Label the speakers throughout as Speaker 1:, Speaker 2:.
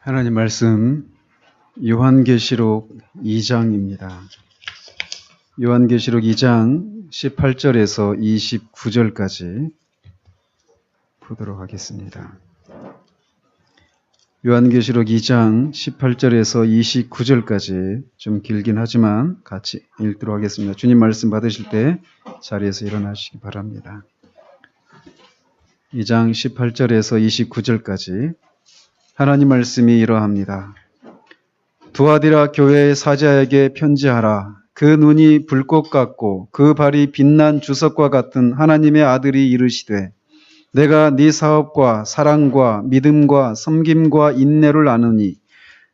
Speaker 1: 하나님 말씀 요한계시록 2장입니다. 요한계시록 2장 18절에서 29절까지 보도록 하겠습니다. 요한계시록 2장 18절에서 29절까지 좀 길긴 하지만 같이 읽도록 하겠습니다. 주님 말씀 받으실 때 자리에서 일어나시기 바랍니다. 2장 18절에서 29절까지 하나님 말씀이 이러합니다. 두아디라 교회의 사자에게 편지하라. 그 눈이 불꽃 같고 그 발이 빛난 주석과 같은 하나님의 아들이 이르시되 내가 네 사업과 사랑과 믿음과 섬김과 인내를 아느니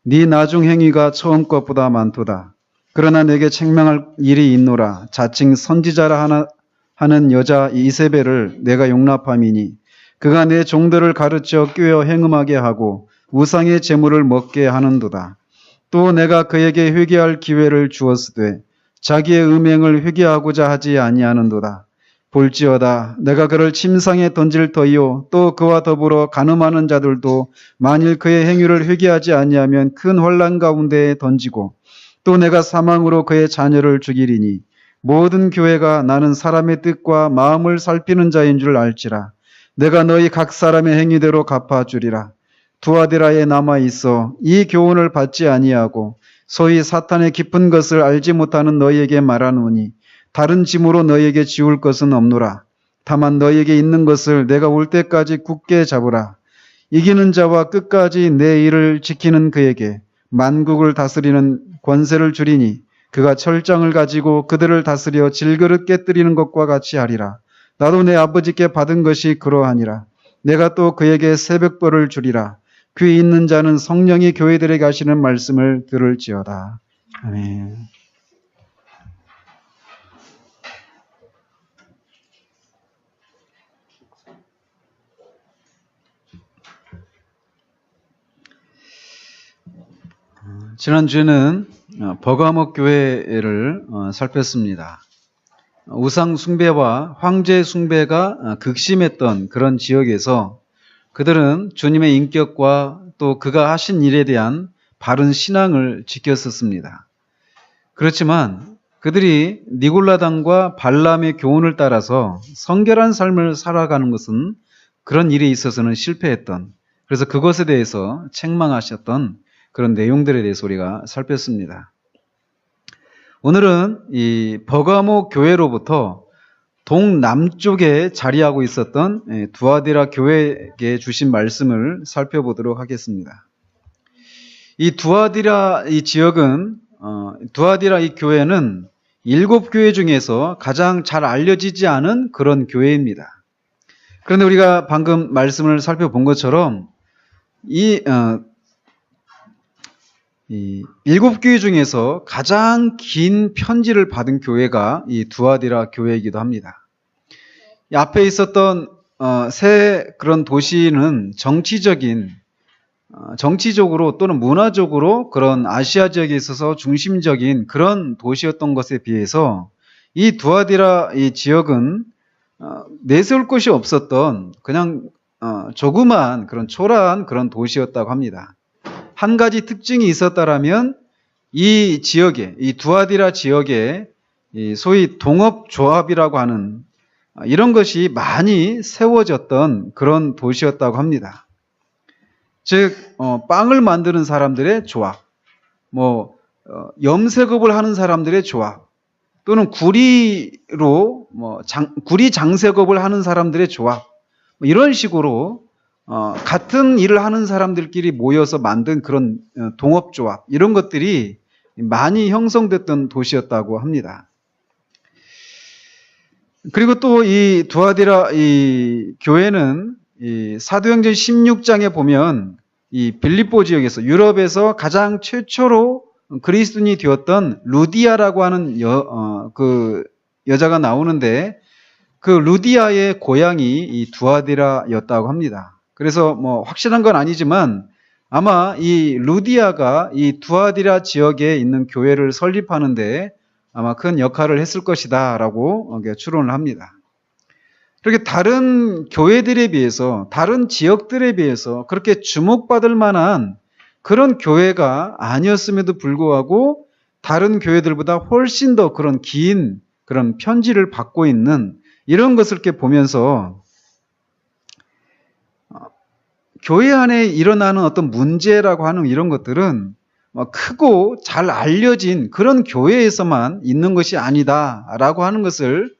Speaker 1: 네 나중 행위가 처음 것보다 많도다. 그러나 내게 책망할 일이 있노라. 자칭 선지자라 하는 여자 이세벨을 내가 용납함이니 그가 내 종들을 가르쳐 꾀어 행음하게 하고 우상의 제물을 먹게 하는도다. 또 내가 그에게 회개할 기회를 주었으되 자기의 음행을 회개하고자 하지 아니하는도다. 볼지어다 내가 그를 침상에 던질 터이요 또 그와 더불어 간음하는 자들도 만일 그의 행위를 회개하지 아니하면 큰 혼란 가운데에 던지고 또 내가 사망으로 그의 자녀를 죽이리니 모든 교회가 나는 사람의 뜻과 마음을 살피는 자인 줄 알지라. 내가 너희 각 사람의 행위대로 갚아주리라. 두아디라에 남아있어 이 교훈을 받지 아니하고 소위 사탄의 깊은 것을 알지 못하는 너희에게 말하노니 다른 짐으로 너희에게 지울 것은 없노라. 다만 너희에게 있는 것을 내가 올 때까지 굳게 잡으라. 이기는 자와 끝까지 내 일을 지키는 그에게 만국을 다스리는 권세를 주리니 그가 철장을 가지고 그들을 다스려 질그릇 깨뜨리는 것과 같이 하리라. 나도 내 아버지께 받은 것이 그러하니라. 내가 또 그에게 새벽벌을 주리라. 귀 있는 자는 성령이 교회들에게 하시는 말씀을 들을지어다. 아멘. 지난주에는 버가모 교회를 살폈습니다. 우상 숭배와 황제 숭배가 극심했던 그런 지역에서 그들은 주님의 인격과 또 그가 하신 일에 대한 바른 신앙을 지켰었습니다. 그렇지만 그들이 니골라당과 발람의 교훈을 따라서 성결한 삶을 살아가는 것은 그런 일에 있어서는 실패했던, 그래서 그것에 대해서 책망하셨던 그런 내용들에 대해서 우리가 살폈습니다. 오늘은 이 버가모 교회로부터 동남쪽에 자리하고 있었던 두아디라 교회에게 주신 말씀을 살펴보도록 하겠습니다. 이 두아디라 이 지역은 두아디라 이 교회는 7교회 중에서 가장 잘 알려지지 않은 그런 교회입니다. 그런데 우리가 방금 말씀을 살펴본 것처럼 이 7교회 중에서 가장 긴 편지를 받은 교회가 이 두아디라 교회이기도 합니다. 이 앞에 있었던 세 그런 도시는 정치적으로 또는 문화적으로 그런 아시아 지역에 있어서 중심적인 그런 도시였던 것에 비해서 이 두아디라 이 지역은 내세울 곳이 없었던 그냥 조그만 그런 초라한 그런 도시였다고 합니다. 한 가지 특징이 있었다라면 이 지역에, 이 두아디라 지역에 소위 동업조합이라고 하는 이런 것이 많이 세워졌던 그런 도시였다고 합니다. 즉, 빵을 만드는 사람들의 조합, 염색업을 하는 사람들의 조합, 또는 구리 장색업을 하는 사람들의 조합, 이런 식으로 같은 일을 하는 사람들끼리 모여서 만든 그런 동업조합, 이런 것들이 많이 형성됐던 도시였다고 합니다. 그리고 또 이 두아디라 이 교회는 이 사도행전 16장에 보면 이 빌립보 지역에서 유럽에서 가장 최초로 그리스도인이 되었던 루디아라고 하는 그 여자가 나오는데 그 루디아의 고향이 이 두아디라였다고 합니다. 그래서 확실한 건 아니지만 아마 이 루디아가 이 두아디라 지역에 있는 교회를 설립하는데 아마 큰 역할을 했을 것이다 라고 추론을 합니다. 그렇게 다른 교회들에 비해서, 다른 지역들에 비해서 그렇게 주목받을 만한 그런 교회가 아니었음에도 불구하고 다른 교회들보다 훨씬 더 그런 긴 그런 편지를 받고 있는 이런 것을 이렇게 보면서 교회 안에 일어나는 어떤 문제라고 하는 이런 것들은 크고 잘 알려진 그런 교회에서만 있는 것이 아니다라고 하는 것을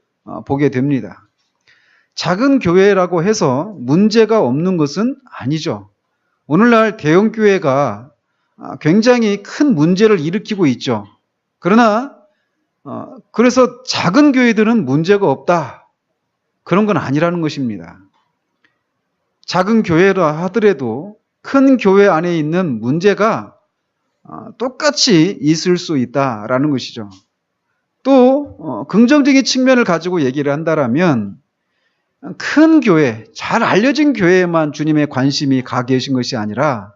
Speaker 1: 보게 됩니다. 작은 교회라고 해서 문제가 없는 것은 아니죠. 오늘날 대형 교회가 굉장히 큰 문제를 일으키고 있죠. 그러나 그래서 작은 교회들은 문제가 없다. 그런 건 아니라는 것입니다. 작은 교회라 하더라도 큰 교회 안에 있는 문제가 똑같이 있을 수 있다라는 것이죠. 또 긍정적인 측면을 가지고 얘기를 한다라면 큰 교회, 잘 알려진 교회에만 주님의 관심이 가 계신 것이 아니라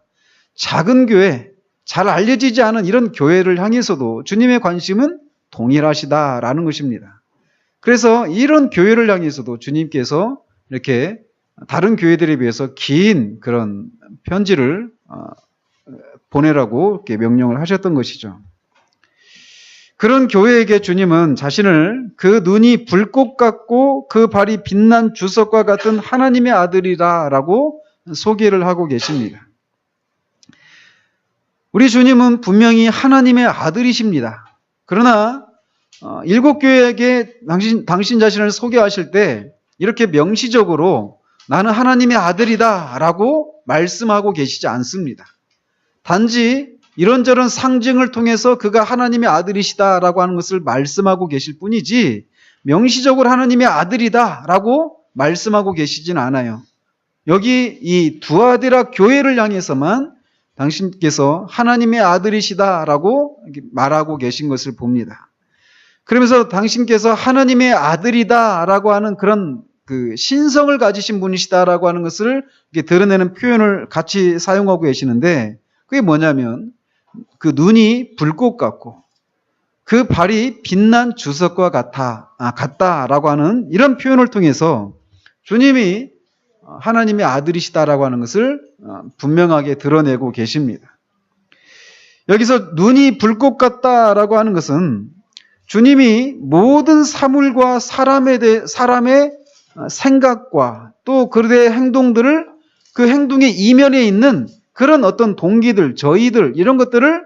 Speaker 1: 작은 교회, 잘 알려지지 않은 이런 교회를 향해서도 주님의 관심은 동일하시다라는 것입니다. 그래서 이런 교회를 향해서도 주님께서 이렇게 다른 교회들에 비해서 긴 그런 편지를 보내라고 이렇게 명령을 하셨던 것이죠. 그런 교회에게 주님은 자신을 그 눈이 불꽃 같고 그 발이 빛난 주석과 같은 하나님의 아들이라라고 소개를 하고 계십니다. 우리 주님은 분명히 하나님의 아들이십니다. 그러나 일곱 교회에게 당신 자신을 소개하실 때 이렇게 명시적으로 나는 하나님의 아들이다 라고 말씀하고 계시지 않습니다. 단지 이런저런 상징을 통해서 그가 하나님의 아들이시다라고 하는 것을 말씀하고 계실 뿐이지 명시적으로 하나님의 아들이다라고 말씀하고 계시진 않아요. 여기 이 두아디라 교회를 향해서만 당신께서 하나님의 아들이시다라고 말하고 계신 것을 봅니다. 그러면서 당신께서 하나님의 아들이다라고 하는 그런 그 신성을 가지신 분이시다라고 하는 것을 드러내는 표현을 같이 사용하고 계시는데 그게 뭐냐면 그 눈이 불꽃 같고 그 발이 빛난 주석과 같다라고 하는 이런 표현을 통해서 주님이 하나님의 아들이시다라고 하는 것을 분명하게 드러내고 계십니다. 여기서 눈이 불꽃 같다라고 하는 것은 주님이 모든 사물과 사람의 생각과 또 그들의 행동들을 그 행동의 이면에 있는 그런 어떤 동기들, 저희들 이런 것들을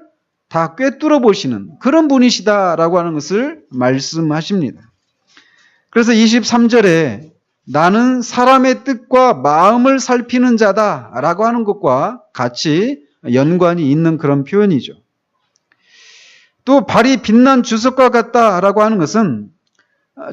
Speaker 1: 다 꿰뚫어 보시는 그런 분이시다라고 하는 것을 말씀하십니다. 그래서 23절에 나는 사람의 뜻과 마음을 살피는 자다라고 하는 것과 같이 연관이 있는 그런 표현이죠. 또 발이 빛난 주석과 같다라고 하는 것은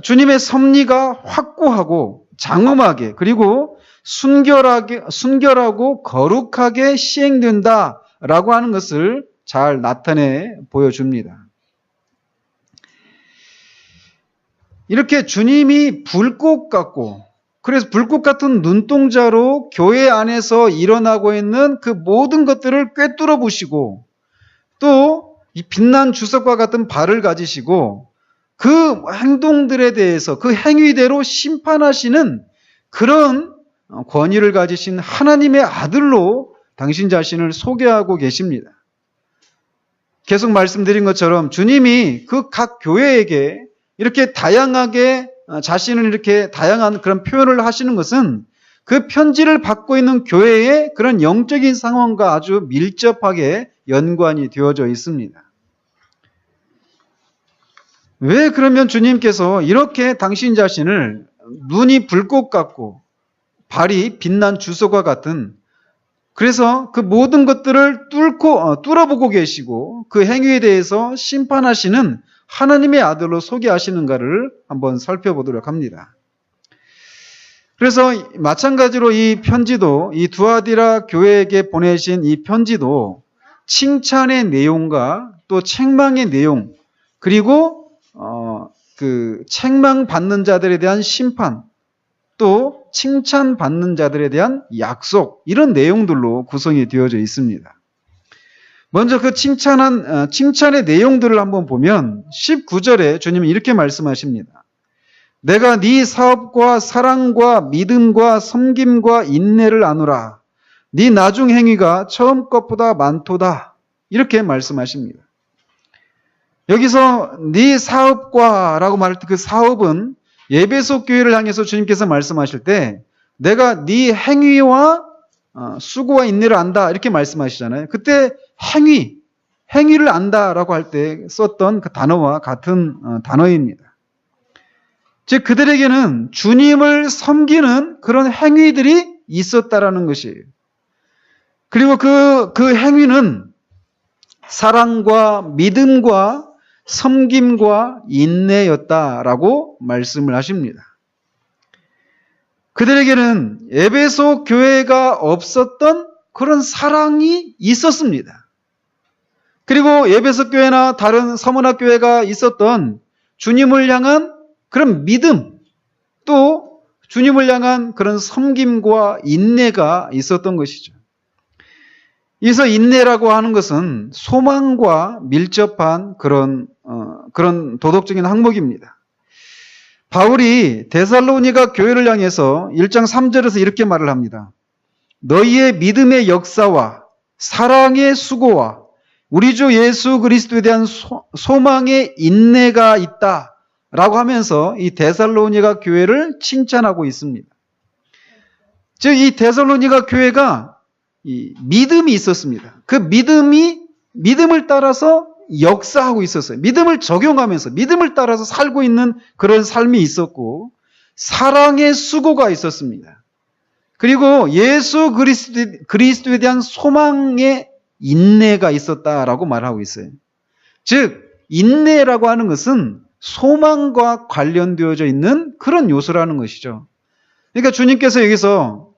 Speaker 1: 주님의 섭리가 확고하고 장엄하게 그리고 순결하고 거룩하게 시행된다라고 하는 것을 잘 나타내 보여줍니다. 이렇게 주님이 불꽃 같고 그래서 불꽃 같은 눈동자로 교회 안에서 일어나고 있는 그 모든 것들을 꿰뚫어 보시고 또 이 빛난 주석과 같은 발을 가지시고 그 행동들에 대해서 그 행위대로 심판하시는 그런 권위를 가지신 하나님의 아들로 당신 자신을 소개하고 계십니다. 계속 말씀드린 것처럼 주님이 그 각 교회에게 이렇게 다양하게 자신을 이렇게 다양한 그런 표현을 하시는 것은 그 편지를 받고 있는 교회의 그런 영적인 상황과 아주 밀접하게 연관이 되어져 있습니다. 왜 그러면 주님께서 이렇게 당신 자신을 눈이 불꽃 같고 발이 빛난 주석과 같은 그래서 그 모든 것들을 뚫어보고 계시고 그 행위에 대해서 심판하시는 하나님의 아들로 소개하시는가를 한번 살펴보도록 합니다. 그래서 마찬가지로 이 편지도 이 두아디라 교회에게 보내신 이 편지도 칭찬의 내용과 또 책망의 내용 그리고 그 책망받는 자들에 대한 심판 또 칭찬받는 자들에 대한 약속 이런 내용들로 구성이 되어져 있습니다. 먼저 그 칭찬의 내용들을 한번 보면 19절에 주님은 이렇게 말씀하십니다. 내가 네 사업과 사랑과 믿음과 섬김과 인내를 아노라. 네 나중 행위가 처음 것보다 많도다. 이렇게 말씀하십니다. 여기서 네 사업과라고 말할 때 그 사업은 에베소 교회를 향해서 주님께서 말씀하실 때 내가 네 행위와 수고와 인내를 안다 이렇게 말씀하시잖아요. 그때 행위를 안다라고 할 때 썼던 그 단어와 같은 단어입니다. 즉 그들에게는 주님을 섬기는 그런 행위들이 있었다라는 것이에요. 그리고 그 행위는 사랑과 믿음과 섬김과 인내였다라고 말씀을 하십니다. 그들에게는 에베소 교회가 없었던 그런 사랑이 있었습니다. 그리고 에베소 교회나 다른 서머나 교회가 있었던 주님을 향한 그런 믿음, 또 주님을 향한 그런 섬김과 인내가 있었던 것이죠. 여기서 인내라고 하는 것은 소망과 밀접한 그런 도덕적인 항목입니다. 바울이 데살로니가 교회를 향해서 1장 3절에서 이렇게 말을 합니다. 너희의 믿음의 역사와 사랑의 수고와 우리 주 예수 그리스도에 대한 소망의 인내가 있다라고 하면서 이 데살로니가 교회를 칭찬하고 있습니다. 즉 이 데살로니가 교회가 이 믿음이 있었습니다. 그 믿음을 따라서 역사하고 있었어요. 믿음을 적용하면서 믿음을 따라서 살고 있는 그런 삶이 있었고 사랑의 수고가 있었습니다. 그리고 예수 그리스도에 대한 소망의 인내가 있었다라고 말하고 있어요. 즉 인내라고 하는 것은 소망과 관련되어져 있는 그런 요소라는 것이죠. 그러니까 주님께서 여기서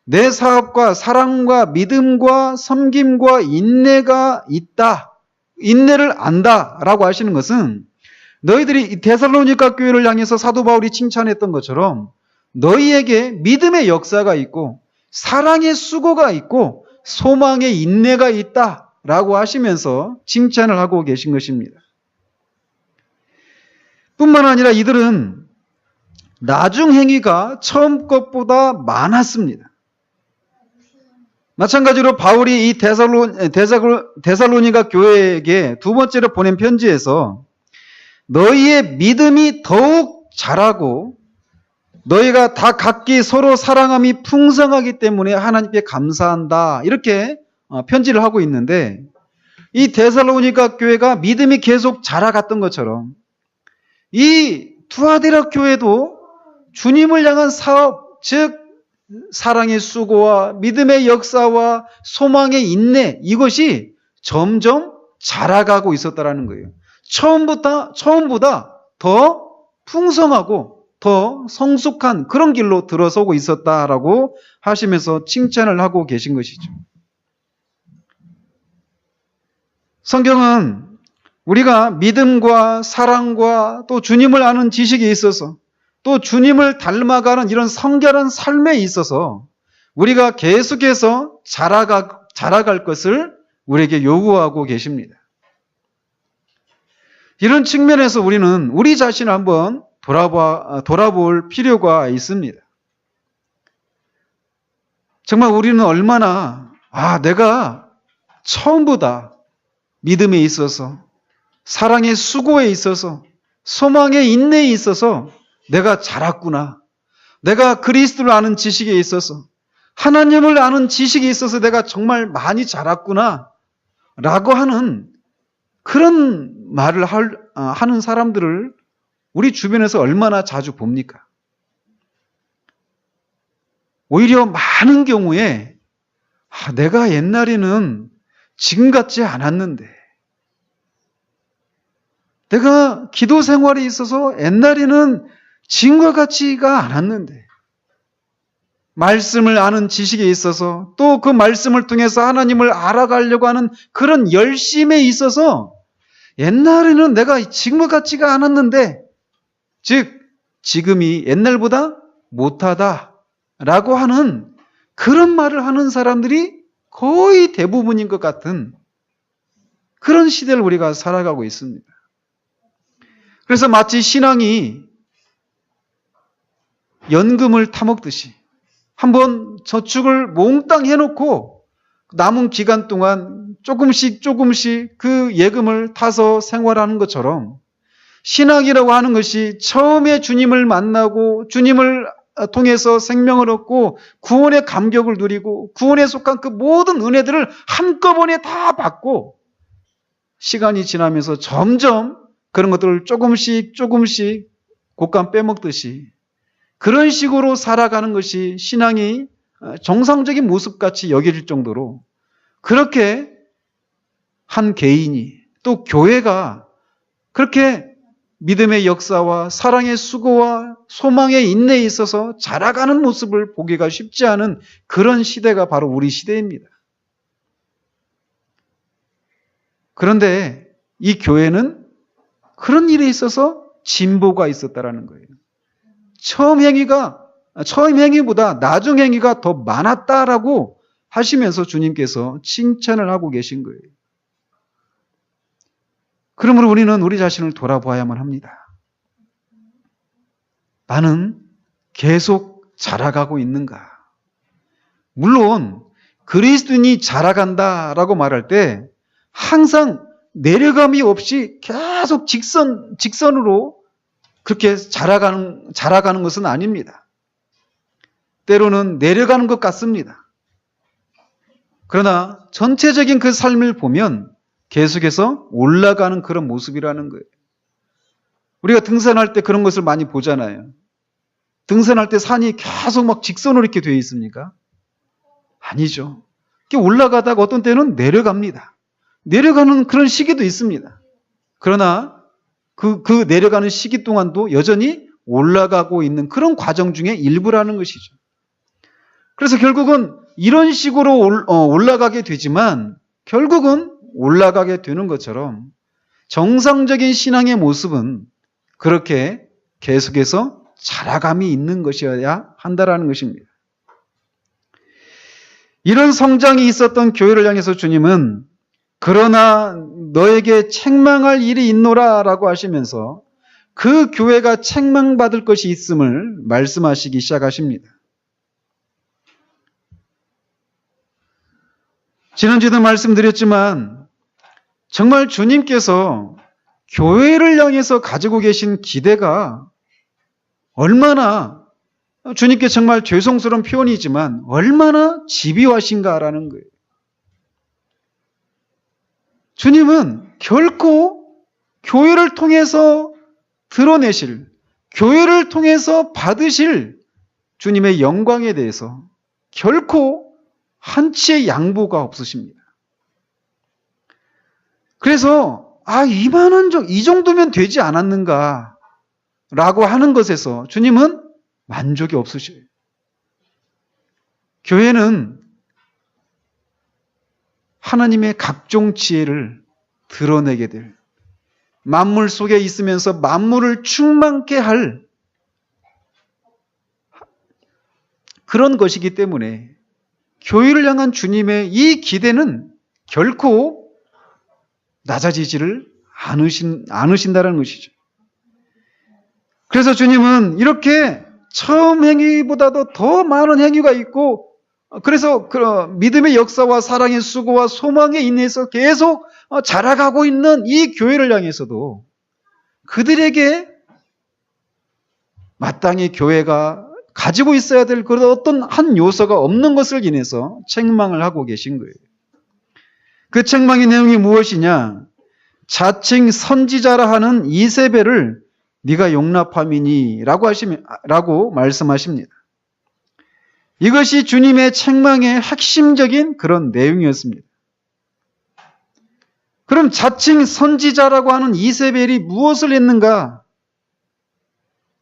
Speaker 1: 내 사업과 사랑과 믿음과 섬김과 인내가 있다. 인내를 안다라고 하시는 것은 너희들이 데살로니가 교회를 향해서 사도 바울이 칭찬했던 것처럼 너희에게 믿음의 역사가 있고 사랑의 수고가 있고 소망의 인내가 있다라고 하시면서 칭찬을 하고 계신 것입니다. 뿐만 아니라 이들은 나중 행위가 처음 것보다 많았습니다. 마찬가지로 바울이 이 데살로니가 교회에게 두 번째로 보낸 편지에서 너희의 믿음이 더욱 자라고 너희가 다 각기 서로 사랑함이 풍성하기 때문에 하나님께 감사한다. 이렇게 편지를 하고 있는데 이 데살로니가 교회가 믿음이 계속 자라갔던 것처럼 이 투아디라 교회도 주님을 향한 사업, 즉 사랑의 수고와 믿음의 역사와 소망의 인내 이것이 점점 자라가고 있었다라는 거예요. 처음보다 더 풍성하고 더 성숙한 그런 길로 들어서고 있었다라고 하시면서 칭찬을 하고 계신 것이죠. 성경은 우리가 믿음과 사랑과 또 주님을 아는 지식에 있어서 또 주님을 닮아가는 이런 성결한 삶에 있어서 우리가 계속해서 자라갈 것을 우리에게 요구하고 계십니다. 이런 측면에서 우리는 우리 자신을 한번 돌아볼 필요가 있습니다. 정말 우리는 얼마나 내가 처음보다 믿음에 있어서 사랑의 수고에 있어서 소망의 인내에 있어서 내가 자랐구나. 내가 그리스도를 아는 지식에 있어서 하나님을 아는 지식에 있어서 내가 정말 많이 자랐구나 라고 하는 그런 말을 하는 사람들을 우리 주변에서 얼마나 자주 봅니까? 오히려 많은 경우에 내가 옛날에는 지금 같지 않았는데 내가 기도 생활에 있어서 옛날에는 지금과 같지가 않았는데 말씀을 아는 지식에 있어서 또 그 말씀을 통해서 하나님을 알아가려고 하는 그런 열심에 있어서 옛날에는 내가 지금과 같지가 않았는데 즉 지금이 옛날보다 못하다라고 하는 그런 말을 하는 사람들이 거의 대부분인 것 같은 그런 시대를 우리가 살아가고 있습니다. 그래서 마치 신앙이 연금을 타먹듯이 한번 저축을 몽땅 해놓고 남은 기간 동안 조금씩 그 예금을 타서 생활하는 것처럼 신학이라고 하는 것이 처음에 주님을 만나고 주님을 통해서 생명을 얻고 구원의 감격을 누리고 구원에 속한 그 모든 은혜들을 한꺼번에 다 받고 시간이 지나면서 점점 그런 것들을 조금씩 곶감 빼먹듯이 그런 식으로 살아가는 것이 신앙이 정상적인 모습같이 여겨질 정도로 그렇게 한 개인이 또 교회가 그렇게 믿음의 역사와 사랑의 수고와 소망의 인내에 있어서 자라가는 모습을 보기가 쉽지 않은 그런 시대가 바로 우리 시대입니다. 그런데 이 교회는 그런 일에 있어서 진보가 있었다라는 거예요. 처음 행위보다 나중 행위가 더 많았다라고 하시면서 주님께서 칭찬을 하고 계신 거예요. 그러므로 우리는 우리 자신을 돌아보아야만 합니다. 나는 계속 자라가고 있는가? 물론 그리스도인이 자라간다라고 말할 때 항상 내려감이 없이 계속 직선으로 그렇게 자라가는 것은 아닙니다. 때로는 내려가는 것 같습니다. 그러나 전체적인 그 삶을 보면 계속해서 올라가는 그런 모습이라는 거예요. 우리가 등산할 때 그런 것을 많이 보잖아요. 등산할 때 산이 계속 막 직선으로 이렇게 되어 있습니까? 아니죠. 이렇게 올라가다가 어떤 때는 내려갑니다. 내려가는 그런 시기도 있습니다. 그러나 그 내려가는 시기 동안도 여전히 올라가고 있는 그런 과정 중에 일부라는 것이죠. 그래서 결국은 이런 식으로 올라가게 되지만 결국은 올라가게 되는 것처럼 정상적인 신앙의 모습은 그렇게 계속해서 자라감이 있는 것이어야 한다라는 것입니다. 이런 성장이 있었던 교회를 향해서 주님은 그러나 너에게 책망할 일이 있노라 라고 하시면서 그 교회가 책망받을 것이 있음을 말씀하시기 시작하십니다. 지난주에도 말씀드렸지만 정말 주님께서 교회를 향해서 가지고 계신 기대가 얼마나 주님께 정말 죄송스러운 표현이지만 얼마나 집요하신가라는 거예요. 주님은 결코 교회를 통해서 드러내실, 교회를 통해서 받으실 주님의 영광에 대해서 결코 한치의 양보가 없으십니다. 그래서 이 정도면 되지 않았는가 라고 하는 것에서 주님은 만족이 없으셔요. 교회는 하나님의 각종 지혜를 드러내게 될 만물 속에 있으면서 만물을 충만케 할 그런 것이기 때문에 교회를 향한 주님의 이 기대는 결코 낮아지지를 않으신다는 것이죠. 그래서 주님은 이렇게 처음 행위보다도 더 많은 행위가 있고 그래서 믿음의 역사와 사랑의 수고와 소망의 인내에서 계속 자라가고 있는 이 교회를 향해서도 그들에게 마땅히 교회가 가지고 있어야 될 그런 어떤 한 요소가 없는 것을 인해서 책망을 하고 계신 거예요. 그 책망의 내용이 무엇이냐? 자칭 선지자라 하는 이세벨을 네가 용납함이니 라고 말씀하십니다. 이것이 주님의 책망의 핵심적인 그런 내용이었습니다. 그럼 자칭 선지자라고 하는 이세벨이 무엇을 했는가?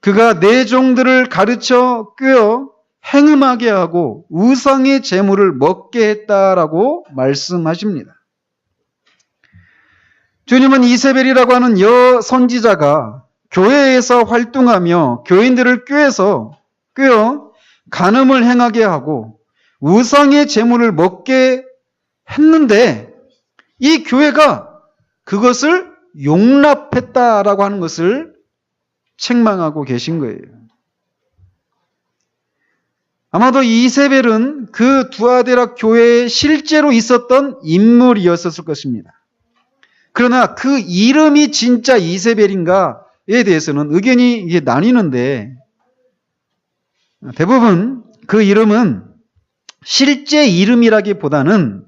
Speaker 1: 그가 내 종들을 가르쳐 꿰어 행음하게 하고 우상의 제물을 먹게 했다라고 말씀하십니다. 주님은 이세벨이라고 하는 선지자가 교회에서 활동하며 교인들을 꿰어 간음을 행하게 하고 우상의 제물을 먹게 했는데 이 교회가 그것을 용납했다라고 하는 것을 책망하고 계신 거예요. 아마도 이세벨은 그 두아디라 교회에 실제로 있었던 인물이었을 것입니다. 그러나 그 이름이 진짜 이세벨인가에 대해서는 의견이 나뉘는데, 대부분 그 이름은 실제 이름이라기보다는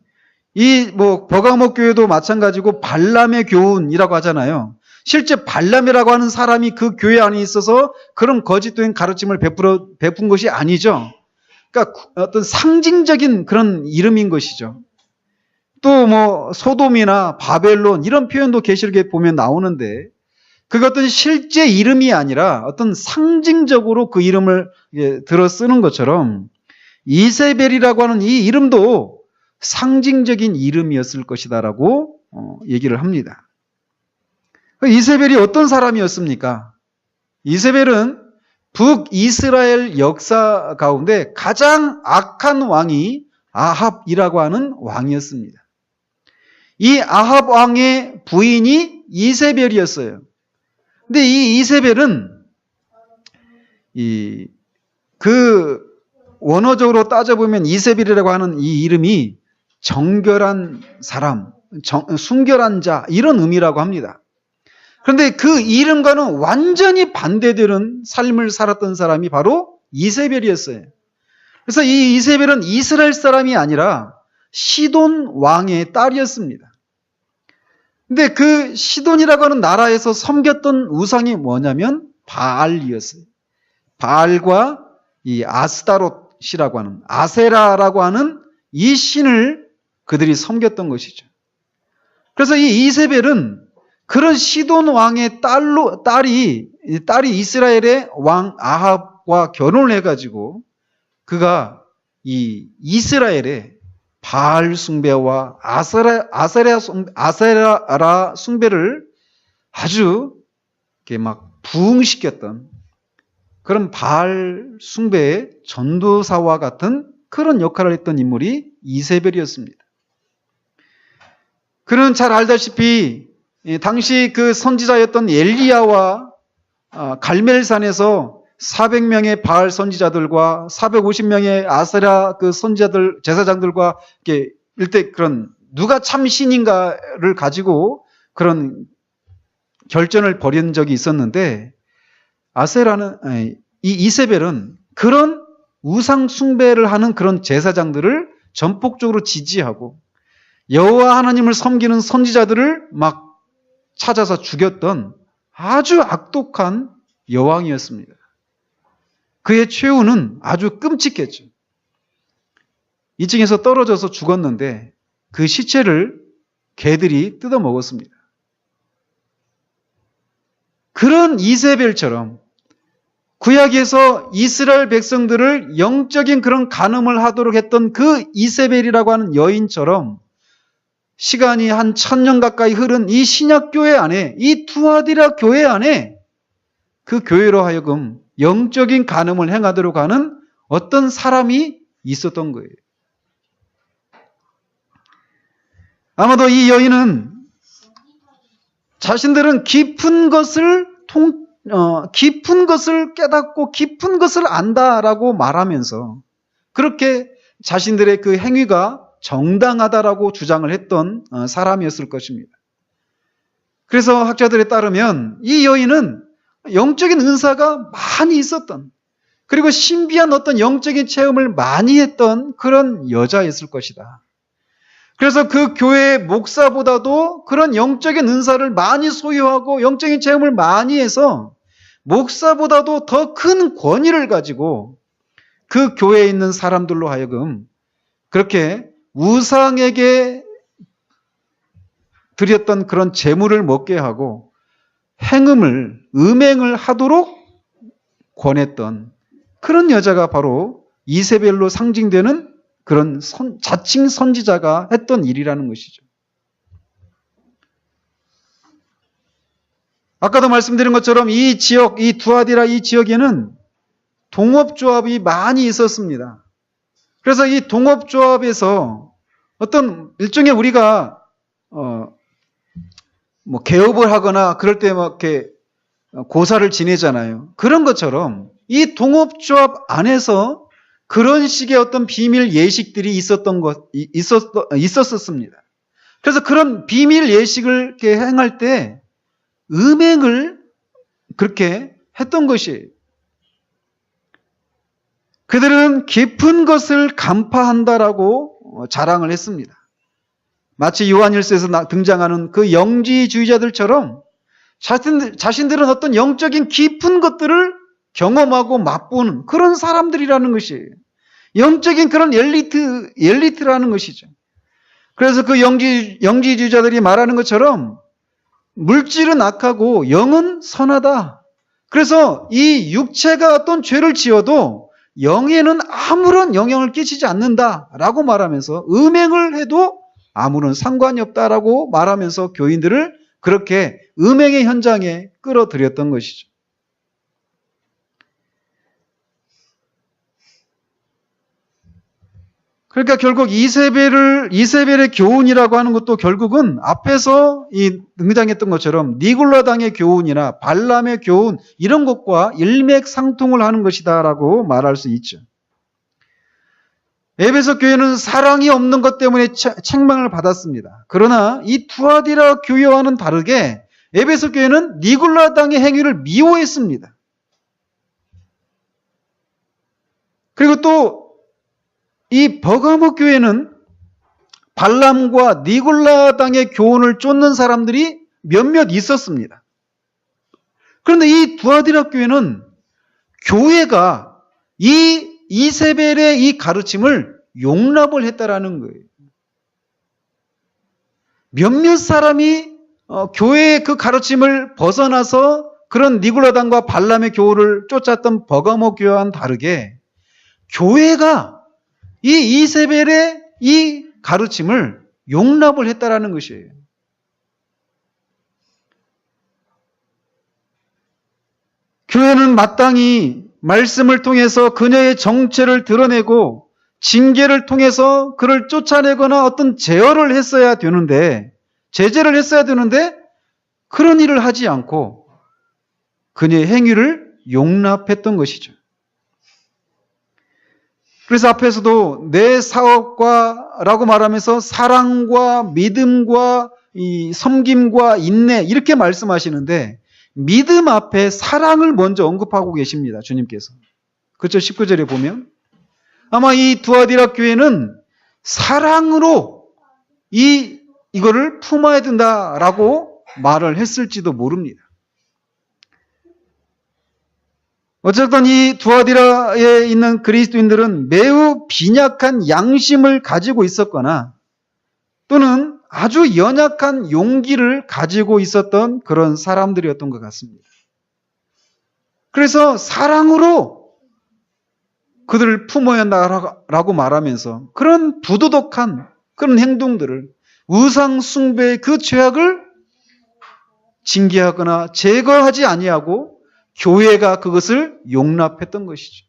Speaker 1: 버가모 교회도 마찬가지고 발람의 교훈이라고 하잖아요. 실제 발람이라고 하는 사람이 그 교회 안에 있어서 그런 거짓된 가르침을 베푼 것이 아니죠. 그러니까 어떤 상징적인 그런 이름인 것이죠. 또 소돔이나 바벨론 이런 표현도 계시록에 보면 나오는데, 그것은 실제 이름이 아니라 어떤 상징적으로 그 이름을 들어 쓰는 것처럼 이세벨이라고 하는 이 이름도 상징적인 이름이었을 것이다라고 얘기를 합니다. 이세벨이 어떤 사람이었습니까? 이세벨은 북이스라엘 역사 가운데 가장 악한 왕이 아합이라고 하는 왕이었습니다. 이 아합 왕의 부인이 이세벨이었어요. 근데 이 이세벨은 원어적으로 따져보면 이세벨이라고 하는 이 이름이 정결한 사람, 순결한 자 이런 의미라고 합니다. 그런데 그 이름과는 완전히 반대되는 삶을 살았던 사람이 바로 이세벨이었어요. 그래서 이 이세벨은 이스라엘 사람이 아니라 시돈 왕의 딸이었습니다. 근데 그 시돈이라고 하는 나라에서 섬겼던 우상이 뭐냐면 바알이었어요. 바알과 이 아스타롯이라고 하는 아세라라고 하는 이 신을 그들이 섬겼던 것이죠. 그래서 이 이세벨은 그런 시돈 왕의 딸이 이스라엘의 왕 아합과 결혼을 해가지고 그가 이 이스라엘의 바알 숭배와 아세라 숭배를 아주 이렇게 막 부흥시켰던 그런 바알 숭배의 전도사와 같은 그런 역할을 했던 인물이 이세벨이었습니다. 그는 잘 알다시피 당시 그 선지자였던 엘리야와 갈멜산에서 400명의 바알 선지자들과 450명의 아세라 그 선지자들, 제사장들과 이렇게 일대 그런 누가 참 신인가를 가지고 그런 결전을 벌인 적이 있었는데, 이 이세벨은 그런 우상 숭배를 하는 그런 제사장들을 전폭적으로 지지하고 여호와 하나님을 섬기는 선지자들을 막 찾아서 죽였던 아주 악독한 여왕이었습니다. 그의 최후는 아주 끔찍했죠. 2층에서 떨어져서 죽었는데 그 시체를 개들이 뜯어 먹었습니다. 그런 이세벨처럼 구약에서 이스라엘 백성들을 영적인 그런 간음을 하도록 했던 그 이세벨이라고 하는 여인처럼 시간이 한 1000년 가까이 흐른 이 신약교회 안에, 이 투아디라 교회 안에 그 교회로 하여금 영적인 간음을 행하도록 하는 어떤 사람이 있었던 거예요. 아마도 이 여인은 자신들은 깊은 것을 깨닫고 깊은 것을 안다라고 말하면서 그렇게 자신들의 그 행위가 정당하다라고 주장을 했던 사람이었을 것입니다. 그래서 학자들에 따르면 이 여인은 영적인 은사가 많이 있었던, 그리고 신비한 어떤 영적인 체험을 많이 했던 그런 여자였을 것이다. 그래서 그 교회의 목사보다도 그런 영적인 은사를 많이 소유하고 영적인 체험을 많이 해서 목사보다도 더 큰 권위를 가지고 그 교회에 있는 사람들로 하여금 그렇게 우상에게 드렸던 그런 재물을 먹게 하고 음행을 하도록 권했던 그런 여자가 바로 이세벨로 상징되는 그런 자칭 선지자가 했던 일이라는 것이죠. 아까도 말씀드린 것처럼 이 지역, 이 두아디라 이 지역에는 동업조합이 많이 있었습니다. 그래서 이 동업조합에서 어떤 일종의 우리가 개업을 하거나 그럴 때 막 이렇게 고사를 지내잖아요. 그런 것처럼 이 동업조합 안에서 그런 식의 어떤 비밀 예식들이 있었습니다. 그래서 그런 비밀 예식을 이렇게 행할 때 음행을 그렇게 했던 것이에요. 그들은 깊은 것을 간파한다라고 자랑을 했습니다. 마치 요한일서에서 등장하는 그 영지주의자들처럼 자신들은 어떤 영적인 깊은 것들을 경험하고 맛보는 그런 사람들이라는 것이에요. 영적인 그런 엘리트라는 것이죠. 그래서 그 영지주의자들이 말하는 것처럼 물질은 악하고 영은 선하다. 그래서 이 육체가 어떤 죄를 지어도 영에는 아무런 영향을 끼치지 않는다라고 말하면서 음행을 해도 아무런 상관이 없다라고 말하면서 교인들을 그렇게 음행의 현장에 끌어들였던 것이죠. 그러니까 결국 이세벨의 교훈이라고 하는 것도 결국은 앞에서 등장했던 것처럼 니골라당의 교훈이나 발람의 교훈 이런 것과 일맥상통을 하는 것이다라고 말할 수 있죠. 에베소 교회는 사랑이 없는 것 때문에 책망을 받았습니다. 그러나 이 투아디라 교회와는 다르게 에베소 교회는 니골라당의 행위를 미워했습니다. 그리고 또 이 버가모 교회는 발람과 니골라당의 교훈을 쫓는 사람들이 몇몇 있었습니다. 그런데 이 두아디라 교회는 교회가 이 이세벨의 이 가르침을 용납을 했다라는 거예요. 몇몇 사람이 교회의 그 가르침을 벗어나서 그런 니골라당과 발람의 교훈을 쫓았던 버가모 교회와는 다르게 교회가 이 이세벨의 이 가르침을 용납을 했다라는 것이에요. 교회는 마땅히 말씀을 통해서 그녀의 정체를 드러내고 징계를 통해서 그를 쫓아내거나 어떤 제어를 했어야 되는데, 제재를 했어야 되는데 그런 일을 하지 않고 그녀의 행위를 용납했던 것이죠. 그래서 앞에서도 내 사업과라고 말하면서 사랑과 믿음과 이 섬김과 인내 이렇게 말씀하시는데 믿음 앞에 사랑을 먼저 언급하고 계십니다. 주님께서. 그렇죠? 19절에 보면 아마 이 두아디라 교회는 사랑으로 이거를 품어야 된다라고 말을 했을지도 모릅니다. 어쨌든 이 두아디라에 있는 그리스도인들은 매우 빈약한 양심을 가지고 있었거나 또는 아주 연약한 용기를 가지고 있었던 그런 사람들이었던 것 같습니다. 그래서 사랑으로 그들을 품어야 한다라고 말하면서 그런 부도덕한 그런 행동들을 우상 숭배의 그 죄악을 징계하거나 제거하지 아니하고 교회가 그것을 용납했던 것이죠.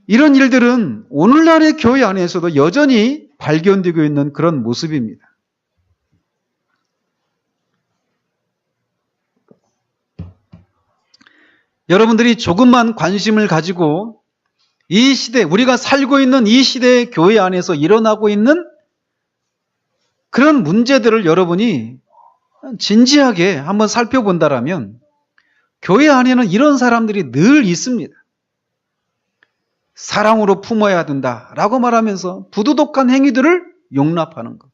Speaker 1: 이런 일들은 오늘날의 교회 안에서도 여전히 발견되고 있는 그런 모습입니다. 여러분들이 조금만 관심을 가지고 이 시대, 우리가 살고 있는 이 시대의 교회 안에서 일어나고 있는 그런 문제들을 여러분이 진지하게 한번 살펴본다라면 교회 안에는 이런 사람들이 늘 있습니다. 사랑으로 품어야 된다라고 말하면서 부도덕한 행위들을 용납하는 것.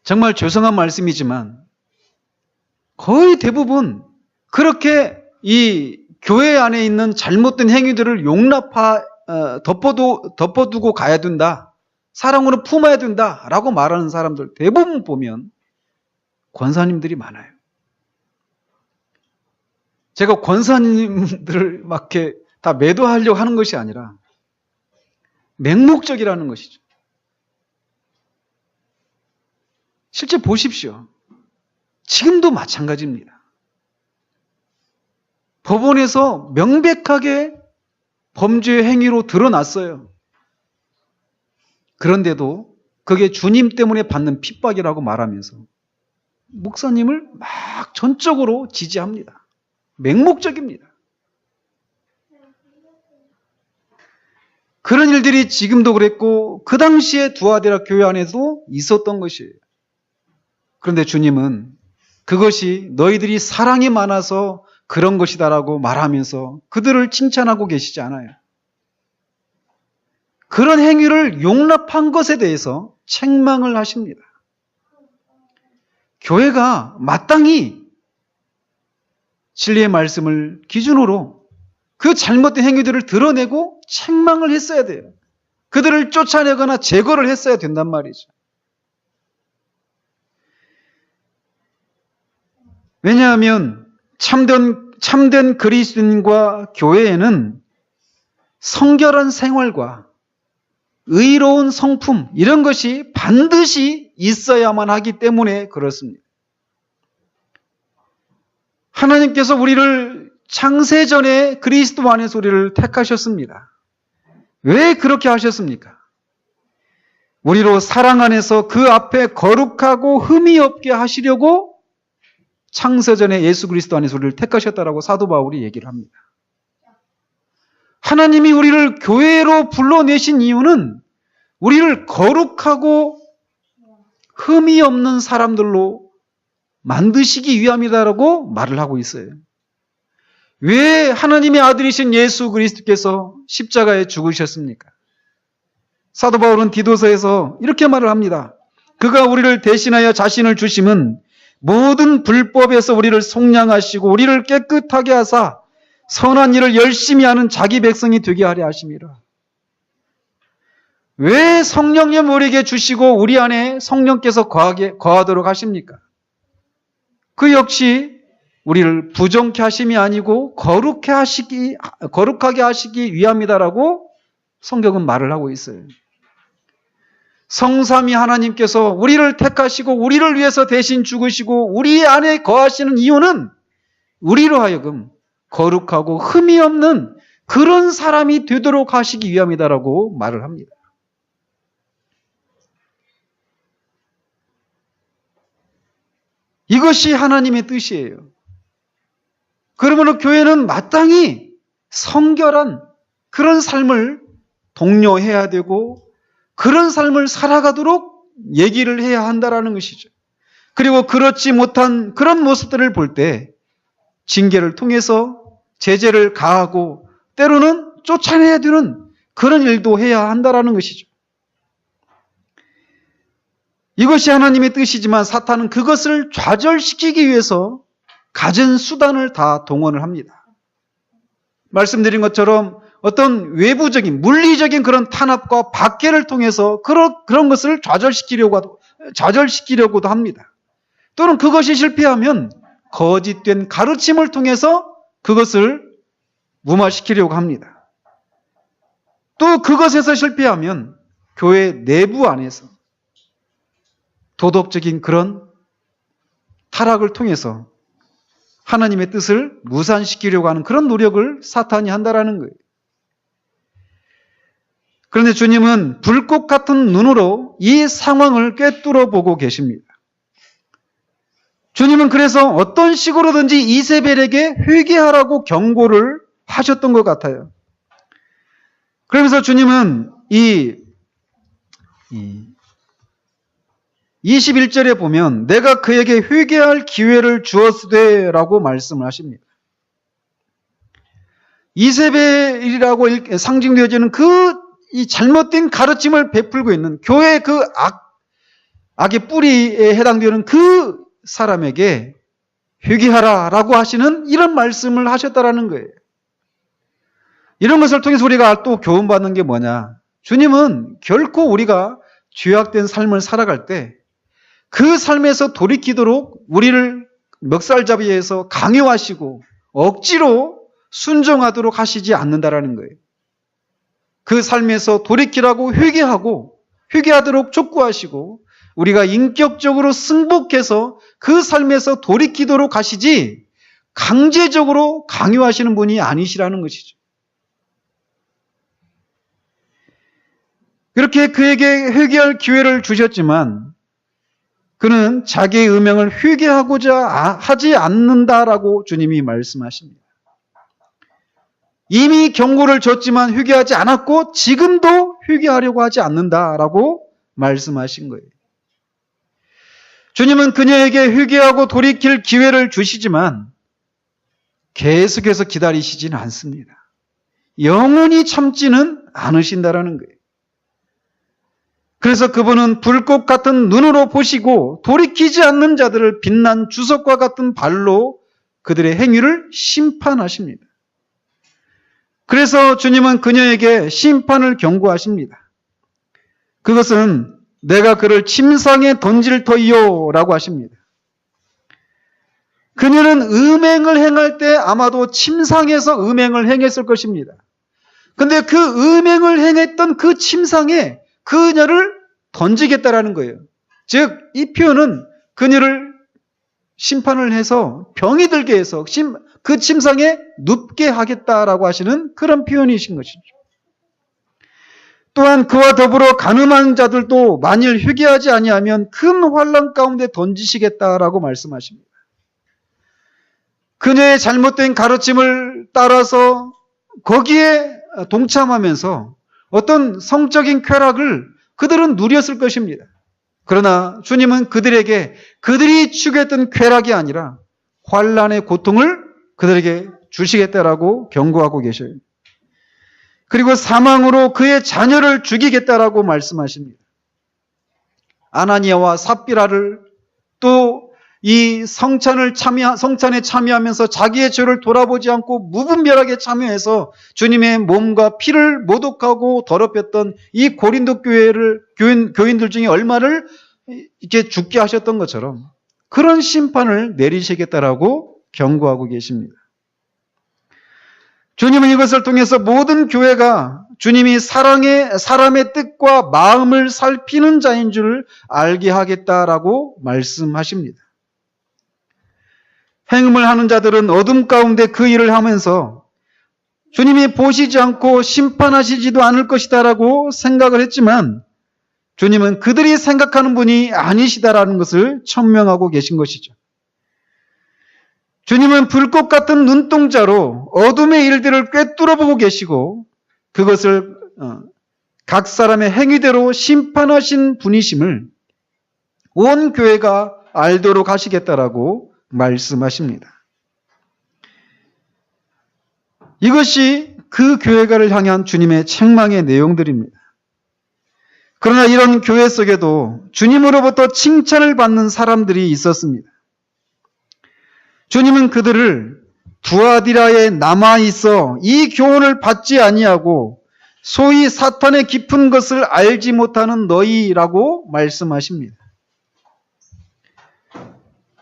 Speaker 1: 정말 죄송한 말씀이지만 거의 대부분 그렇게 이 교회 안에 있는 잘못된 행위들을 덮어두고 가야 된다. 사랑으로 품어야 된다라고 말하는 사람들 대부분 보면 권사님들이 많아요. 제가 권사님들을 막 이렇게 다 매도하려고 하는 것이 아니라 맹목적이라는 것이죠. 실제 보십시오. 지금도 마찬가지입니다. 법원에서 명백하게 범죄 행위로 드러났어요. 그런데도 그게 주님 때문에 받는 핍박이라고 말하면서 목사님을 막 전적으로 지지합니다. 맹목적입니다. 그런 일들이 지금도 그랬고 그 당시에 두아디라 교회 안에도 있었던 것이에요. 그런데 주님은 그것이 너희들이 사랑이 많아서 그런 것이다라고 말하면서 그들을 칭찬하고 계시지 않아요. 그런 행위를 용납한 것에 대해서 책망을 하십니다. 교회가 마땅히 진리의 말씀을 기준으로 그 잘못된 행위들을 드러내고 책망을 했어야 돼요. 그들을 쫓아내거나 제거를 했어야 된단 말이죠. 왜냐하면 참된 그리스도인과 교회에는 성결한 생활과 의로운 성품 이런 것이 반드시 있어야만 하기 때문에 그렇습니다. 하나님께서 우리를 창세전에 그리스도 안에서 우리를 택하셨습니다. 왜 그렇게 하셨습니까? 우리로 사랑 안에서 그 앞에 거룩하고 흠이 없게 하시려고 창세전에 예수 그리스도 안에서 우리를 택하셨다라고 사도 바울이 얘기를 합니다. 하나님이 우리를 교회로 불러내신 이유는 우리를 거룩하고 흠이 없는 사람들로 만드시기 위함이다라고 말을 하고 있어요. 왜 하나님의 아들이신 예수 그리스도께서 십자가에 죽으셨습니까? 사도 바울은 디도서에서 이렇게 말을 합니다. 그가 우리를 대신하여 자신을 주심은 모든 불법에서 우리를 속량하시고 우리를 깨끗하게 하사 선한 일을 열심히 하는 자기 백성이 되게 하려 하심이라. 왜 성령님 우리에게 주시고 우리 안에 성령께서 거하도록 하십니까? 그 역시 우리를 부정케 하심이 아니고 거룩하게 하시기 위함이다라고 성경은 말을 하고 있어요. 성삼위 하나님께서 우리를 택하시고 우리를 위해서 대신 죽으시고 우리 안에 거하시는 이유는 우리로 하여금 거룩하고 흠이 없는 그런 사람이 되도록 하시기 위함이다라고 말을 합니다. 이것이 하나님의 뜻이에요. 그러므로 교회는 마땅히 성결한 그런 삶을 독려해야 되고 그런 삶을 살아가도록 얘기를 해야 한다라는 것이죠. 그리고 그렇지 못한 그런 모습들을 볼 때 징계를 통해서 제재를 가하고 때로는 쫓아내야 되는 그런 일도 해야 한다라는 것이죠. 이것이 하나님의 뜻이지만 사탄은 그것을 좌절시키기 위해서 갖은 수단을 다 동원을 합니다. 말씀드린 것처럼 어떤 외부적인 물리적인 그런 탄압과 박해를 통해서 그런 것을 좌절시키려고도 합니다. 또는 그것이 실패하면 거짓된 가르침을 통해서 그것을 무마시키려고 합니다. 또 그것에서 실패하면 교회 내부 안에서 도덕적인 그런 타락을 통해서 하나님의 뜻을 무산시키려고 하는 그런 노력을 사탄이 한다라는 거예요. 그런데 주님은 불꽃 같은 눈으로 이 상황을 꿰뚫어 보고 계십니다. 주님은 그래서 어떤 식으로든지 이세벨에게 회개하라고 경고를 하셨던 것 같아요. 그러면서 주님은 이 21절에 보면 내가 그에게 회개할 기회를 주었으되 라고 말씀을 하십니다. 이세벨이라고 상징되어지는 이 잘못된 가르침을 베풀고 있는 교회의 그 악의 뿌리에 해당되는 그 사람에게 회개하라라고 하시는 이런 말씀을 하셨다라는 거예요. 이런 것을 통해서 우리가 또 교훈받는 게 뭐냐? 주님은 결코 우리가 죄악된 삶을 살아갈 때 그 삶에서 돌이키도록 우리를 멱살잡이에서 강요하시고 억지로 순종하도록 하시지 않는다라는 거예요. 그 삶에서 돌이키라고 회개하도록 촉구하시고 우리가 인격적으로 승복해서 그 삶에서 돌이키도록 하시지 강제적으로 강요하시는 분이 아니시라는 것이죠. 그렇게 그에게 회개할 기회를 주셨지만 그는 자기의 음행을 회개하고자 하지 않는다라고 주님이 말씀하십니다. 이미 경고를 줬지만 회개하지 않았고 지금도 회개하려고 하지 않는다라고 말씀하신 거예요. 주님은 그녀에게 회개하고 돌이킬 기회를 주시지만 계속해서 기다리시지는 않습니다. 영원히 참지는 않으신다라는 거예요. 그래서 그분은 불꽃 같은 눈으로 보시고 돌이키지 않는 자들을 빛난 주석과 같은 발로 그들의 행위를 심판하십니다. 그래서 주님은 그녀에게 심판을 경고하십니다. 그것은 내가 그를 침상에 던질 터이요 라고 하십니다. 그녀는 음행을 행할 때 아마도 침상에서 음행을 행했을 것입니다. 근데 그 음행을 행했던 그 침상에 그녀를 던지겠다라는 거예요. 즉, 이 표현은 그녀를 심판을 해서 병이 들게 해서 그 침상에 눕게 하겠다라고 하시는 그런 표현이신 것이죠. 또한 그와 더불어 간음한 자들도 만일 회개하지 아니하면 큰 환난 가운데 던지시겠다라고 말씀하십니다. 그녀의 잘못된 가르침을 따라서 거기에 동참하면서 어떤 성적인 쾌락을 그들은 누렸을 것입니다. 그러나 주님은 그들에게 그들이 추구했던 쾌락이 아니라 환난의 고통을 그들에게 주시겠다라고 경고하고 계셔요. 그리고 사망으로 그의 자녀를 죽이겠다라고 말씀하십니다. 아나니아와 삽비라를 또 이 성찬에 참여하면서 자기의 죄를 돌아보지 않고 무분별하게 참여해서 주님의 몸과 피를 모독하고 더럽혔던 이 고린도 교인들 중에 얼마를 이렇게 죽게 하셨던 것처럼 그런 심판을 내리시겠다라고 경고하고 계십니다. 주님은 이것을 통해서 모든 교회가 주님이 사람의 뜻과 마음을 살피는 자인 줄 알게 하겠다라고 말씀하십니다. 행음을 하는 자들은 어둠 가운데 그 일을 하면서 주님이 보시지 않고 심판하시지도 않을 것이다라고 생각을 했지만 주님은 그들이 생각하는 분이 아니시다라는 것을 천명하고 계신 것이죠. 주님은 불꽃 같은 눈동자로 어둠의 일들을 꿰뚫어 보고 계시고 그것을 각 사람의 행위대로 심판하신 분이심을 온 교회가 알도록 하시겠다라고 말씀하십니다. 이것이 그 교회가를 향한 주님의 책망의 내용들입니다. 그러나 이런 교회 속에도 주님으로부터 칭찬을 받는 사람들이 있었습니다. 주님은 그들을 두아디라에 남아있어 이 교훈을 받지 아니하고 소위 사탄의 깊은 것을 알지 못하는 너희라고 말씀하십니다.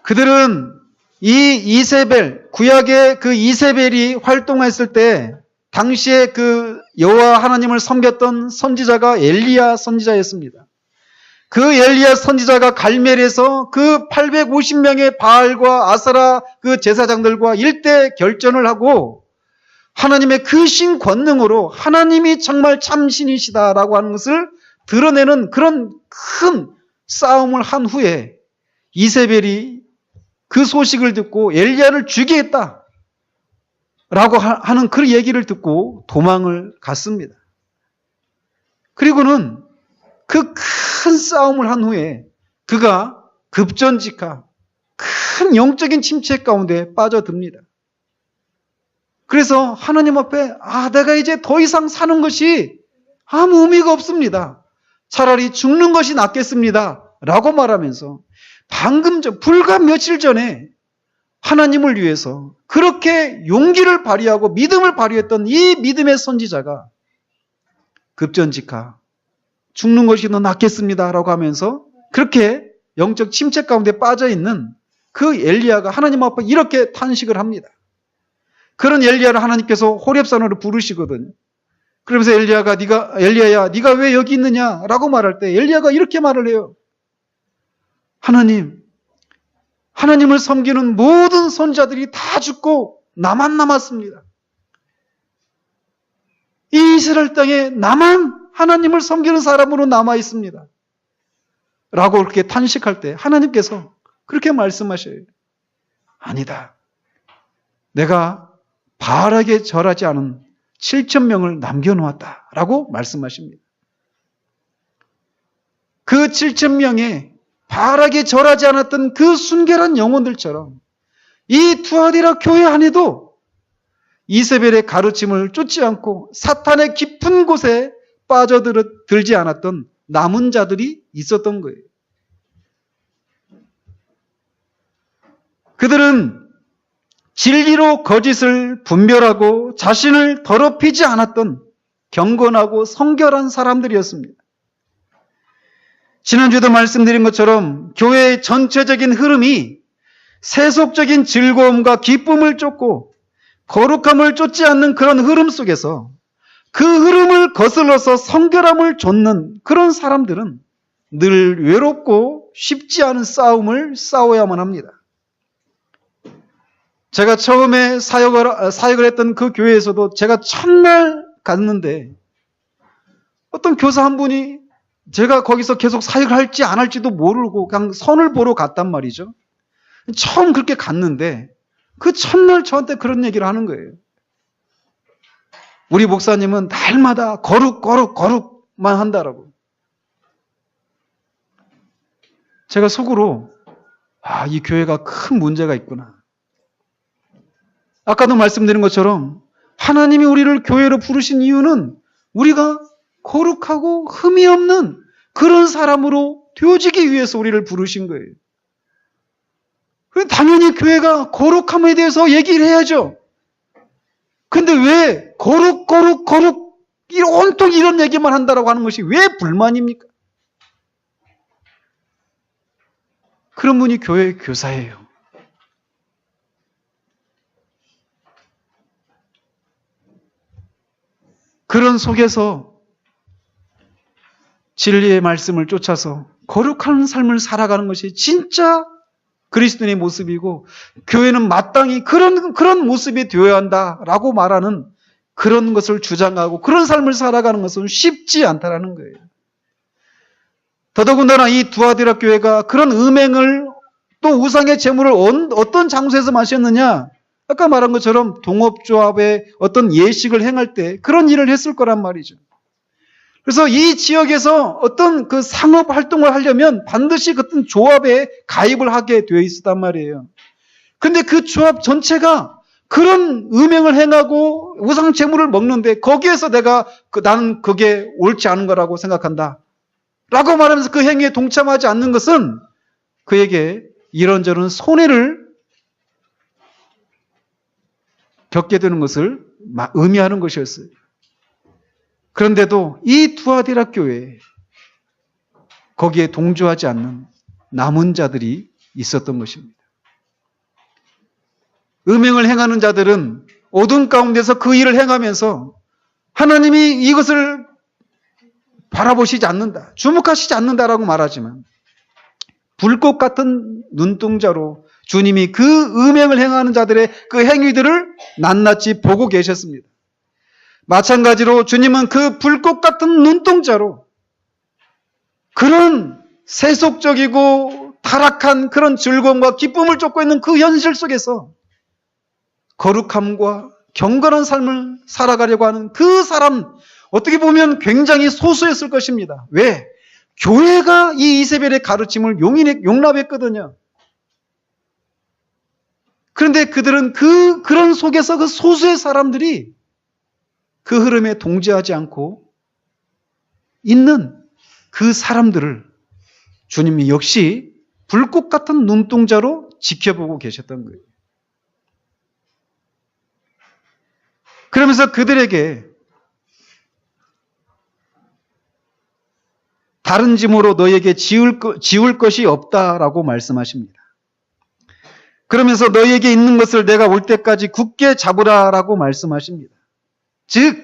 Speaker 1: 그들은 이 이세벨, 구약의 그 이세벨이 활동했을 때 당시에 그 여호와 하나님을 섬겼던 선지자가 엘리야 선지자였습니다. 그 엘리야 선지자가 갈멜에서 그 850명의 바알과 아사라 그 제사장들과 일대 결전을 하고 하나님의 그 신 권능으로 하나님이 정말 참신이시다라고 하는 것을 드러내는 그런 큰 싸움을 한 후에 이세벨이 그 소식을 듣고 엘리야를 죽이겠다 라고 하는 그 얘기를 듣고 도망을 갔습니다. 그리고는 그 큰 싸움을 한 후에 그가 급전직하 큰 영적인 침체 가운데 빠져듭니다. 그래서 하나님 앞에 내가 이제 더 이상 사는 것이 아무 의미가 없습니다. 차라리 죽는 것이 낫겠습니다. 라고 말하면서 불과 며칠 전에 하나님을 위해서 그렇게 용기를 발휘하고 믿음을 발휘했던 이 믿음의 선지자가 급전직하 죽는 것이 더 낫겠습니다 라고 하면서 그렇게 영적 침체 가운데 빠져있는 그 엘리야가 하나님 앞에 이렇게 탄식을 합니다. 그런 엘리야를 하나님께서 호렙산으로 부르시거든요. 그러면서 엘리야야 네가 왜 여기 있느냐라고 말할 때 엘리야가 이렇게 말을 해요. 하나님을 섬기는 모든 선지자들이 다 죽고 나만 남았습니다. 이 이스라엘 땅에 나만 하나님을 섬기는 사람으로 남아 있습니다. 라고 그렇게 탄식할 때 하나님께서 그렇게 말씀하셔요. 아니다. 내가 바알에게 절하지 않은 7,000명을 남겨놓았다라고 말씀하십니다. 그 7,000명의 바라게 절하지 않았던 그 순결한 영혼들처럼 이 투아디라 교회 안에도 이세벨의 가르침을 쫓지 않고 사탄의 깊은 곳에 빠져들지 않았던 남은 자들이 있었던 거예요. 그들은 진리로 거짓을 분별하고 자신을 더럽히지 않았던 경건하고 성결한 사람들이었습니다. 지난주에도 말씀드린 것처럼 교회의 전체적인 흐름이 세속적인 즐거움과 기쁨을 쫓고 거룩함을 쫓지 않는 그런 흐름 속에서 그 흐름을 거슬러서 성결함을 좇는 그런 사람들은 늘 외롭고 쉽지 않은 싸움을 싸워야만 합니다. 제가 처음에 사역을 했던 그 교회에서도 제가 첫날 갔는데 어떤 교사 한 분이 제가 거기서 계속 사역을 할지 안 할지도 모르고 그냥 선을 보러 갔단 말이죠. 처음 그렇게 갔는데 그 첫날 저한테 그런 얘기를 하는 거예요. 우리 목사님은 날마다 거룩만 한다라고. 제가 속으로 이 교회가 큰 문제가 있구나. 아까도 말씀드린 것처럼 하나님이 우리를 교회로 부르신 이유는 우리가 거룩하고 흠이 없는 그런 사람으로 되어지기 위해서 우리를 부르신 거예요. 당연히 교회가 거룩함에 대해서 얘기를 해야죠. 근데 왜 거룩 온통 이런 얘기만 한다라고 하는 것이 왜 불만입니까? 그런 분이 교회 교사예요. 그런 속에서 진리의 말씀을 쫓아서 거룩한 삶을 살아가는 것이 진짜 그리스도인의 모습이고 교회는 마땅히 그런 모습이 되어야 한다라고 말하는 그런 것을 주장하고 그런 삶을 살아가는 것은 쉽지 않다라는 거예요. 더더군다나 이 두아디라 교회가 그런 음행을 또 우상의 제물을 어떤 장소에서 마셨느냐? 아까 말한 것처럼 동업조합의 어떤 예식을 행할 때 그런 일을 했을 거란 말이죠. 그래서 이 지역에서 어떤 그 상업 활동을 하려면 반드시 어떤 조합에 가입을 하게 되어 있었단 말이에요. 근데 그 조합 전체가 그런 음행을 행하고 우상 제물을 먹는데 거기에서 나는 그게 옳지 않은 거라고 생각한다. 라고 말하면서 그 행위에 동참하지 않는 것은 그에게 이런저런 손해를 겪게 되는 것을 의미하는 것이었어요. 그런데도 이 두아디라 교회에 거기에 동조하지 않는 남은 자들이 있었던 것입니다. 음행을 행하는 자들은 어둠 가운데서 그 일을 행하면서 하나님이 이것을 바라보시지 않는다, 주목하시지 않는다라고 말하지만 불꽃 같은 눈동자로 주님이 그 음행을 행하는 자들의 그 행위들을 낱낱이 보고 계셨습니다. 마찬가지로 주님은 그 불꽃 같은 눈동자로 그런 세속적이고 타락한 그런 즐거움과 기쁨을 쫓고 있는 그 현실 속에서 거룩함과 경건한 삶을 살아가려고 하는 그 사람, 어떻게 보면 굉장히 소수였을 것입니다. 왜? 교회가 이 이세벨의 가르침을 용납했거든요. 그런데 그들은 그런 속에서 그 소수의 사람들이 그 흐름에 동조하지 않고 있는 그 사람들을 주님이 역시 불꽃 같은 눈동자로 지켜보고 계셨던 거예요. 그러면서 그들에게 다른 짐으로 너에게 지울 것이 없다라고 말씀하십니다. 그러면서 너에게 있는 것을 내가 올 때까지 굳게 잡으라라고 말씀하십니다. 즉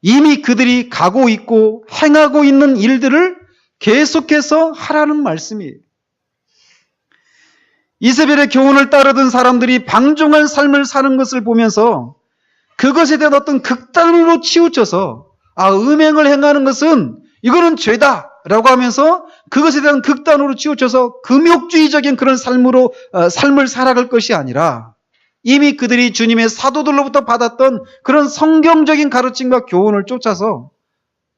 Speaker 1: 이미 그들이 가고 있고 행하고 있는 일들을 계속해서 하라는 말씀이에요. 이세벨의 교훈을 따르던 사람들이 방종한 삶을 사는 것을 보면서 그것에 대한 어떤 극단으로 치우쳐서 음행을 행하는 것은 이거는 죄다 라고 하면서 그것에 대한 극단으로 치우쳐서 금욕주의적인 그런 삶을 살아갈 것이 아니라 이미 그들이 주님의 사도들로부터 받았던 그런 성경적인 가르침과 교훈을 쫓아서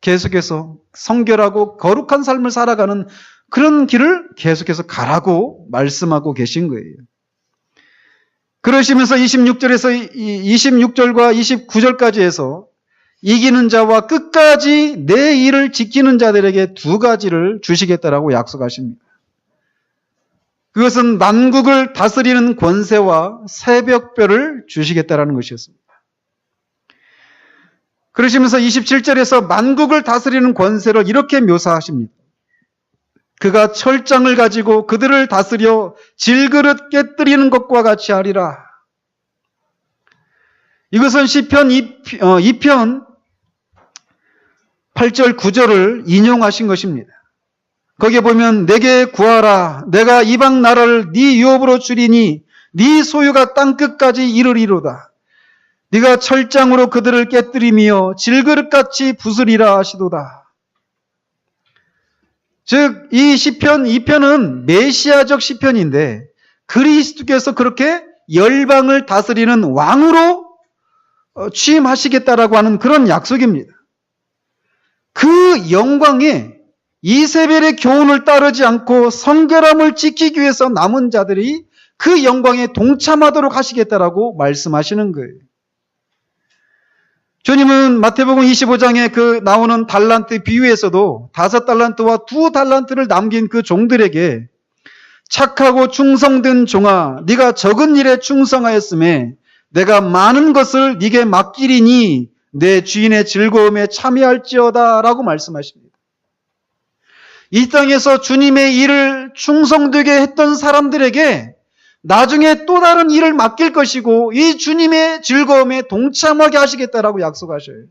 Speaker 1: 계속해서 성결하고 거룩한 삶을 살아가는 그런 길을 계속해서 가라고 말씀하고 계신 거예요. 그러시면서 26절과 29절까지 해서 이기는 자와 끝까지 내 일을 지키는 자들에게 두 가지를 주시겠다라고 약속하십니다. 그것은 만국을 다스리는 권세와 새벽별을 주시겠다라는 것이었습니다. 그러시면서 27절에서 만국을 다스리는 권세를 이렇게 묘사하십니다. 그가 철장을 가지고 그들을 다스려 질그릇 깨뜨리는 것과 같이 하리라. 이것은 시편 2편 8절 9절을 인용하신 것입니다. 거기에 보면 내게 구하라. 내가 이방 나라를 네 유업으로 주리니 네 소유가 땅끝까지 이르리로다. 네가 철장으로 그들을 깨뜨리며 질그릇같이 부수리라 하시도다. 즉, 이 시편 2편은 메시아적 시편인데 그리스도께서 그렇게 열방을 다스리는 왕으로 취임하시겠다라고 하는 그런 약속입니다. 그 영광에 이세벨의 교훈을 따르지 않고 성결함을 지키기 위해서 남은 자들이 그 영광에 동참하도록 하시겠다라고 말씀하시는 거예요. 주님은 마태복음 25장에 그 나오는 달란트 비유에서도 5달란트와 2달란트를 남긴 그 종들에게 착하고 충성된 종아, 네가 적은 일에 충성하였음에 내가 많은 것을 네게 맡기리니 내 주인의 즐거움에 참여할지어다 라고 말씀하십니다. 이 땅에서 주님의 일을 충성되게 했던 사람들에게 나중에 또 다른 일을 맡길 것이고 이 주님의 즐거움에 동참하게 하시겠다라고 약속하셔요.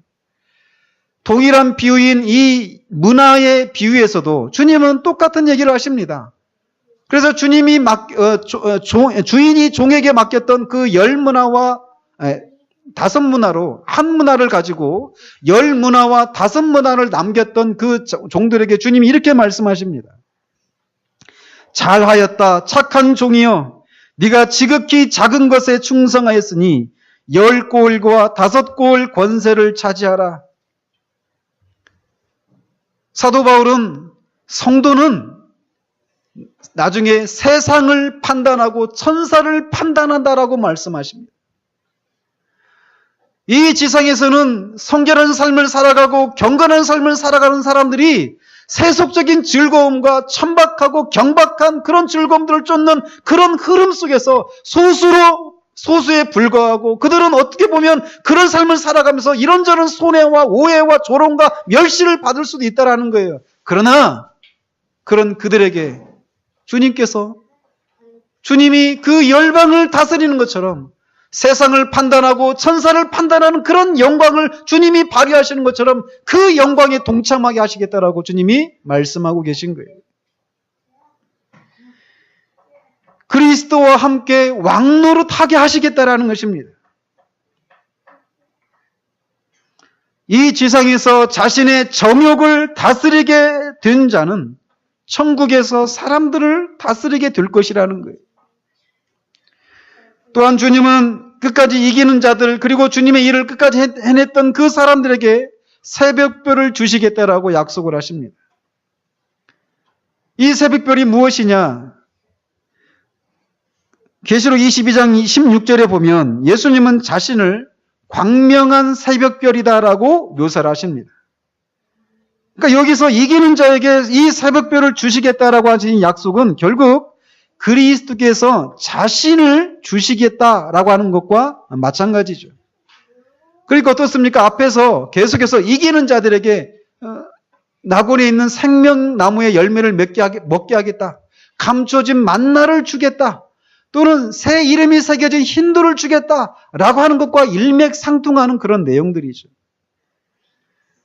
Speaker 1: 동일한 비유인 이 문화의 비유에서도 주님은 똑같은 얘기를 하십니다. 그래서 주님이 주인이 종에게 맡겼던 그 10문화와 5문화로 한 문화를 가지고 10문화와 5문화를 남겼던 그 종들에게 주님이 이렇게 말씀하십니다. 잘하였다 착한 종이여, 네가 지극히 작은 것에 충성하였으니 10고을과 5고을 권세를 차지하라. 사도 바울은 성도는 나중에 세상을 판단하고 천사를 판단한다라고 말씀하십니다. 이 지상에서는 성결한 삶을 살아가고 경건한 삶을 살아가는 사람들이 세속적인 즐거움과 천박하고 경박한 그런 즐거움들을 쫓는 그런 흐름 속에서 소수에 불과하고 그들은 어떻게 보면 그런 삶을 살아가면서 이런저런 손해와 오해와 조롱과 멸시를 받을 수도 있다는 거예요. 그러나 그런 그들에게 주님이 그 열방을 다스리는 것처럼 세상을 판단하고 천사를 판단하는 그런 영광을 주님이 발휘하시는 것처럼 그 영광에 동참하게 하시겠다라고 주님이 말씀하고 계신 거예요. 그리스도와 함께 왕노릇하게 하시겠다라는 것입니다. 이 지상에서 자신의 정욕을 다스리게 된 자는 천국에서 사람들을 다스리게 될 것이라는 거예요. 또한 주님은 끝까지 이기는 자들 그리고 주님의 일을 끝까지 해냈던 그 사람들에게 새벽별을 주시겠다라고 약속을 하십니다. 이 새벽별이 무엇이냐? 계시록 22장 16절에 보면 예수님은 자신을 광명한 새벽별이다라고 묘사를 하십니다. 그러니까 여기서 이기는 자에게 이 새벽별을 주시겠다라고 하신 약속은 결국 그리스도께서 자신을 주시겠다라고 하는 것과 마찬가지죠. 그러니까 어떻습니까? 앞에서 계속해서 이기는 자들에게 낙원에 있는 생명나무의 열매를 먹게 하겠다. 감춰진 만나를 주겠다. 또는 새 이름이 새겨진 흰돌을 주겠다라고 하는 것과 일맥상통하는 그런 내용들이죠.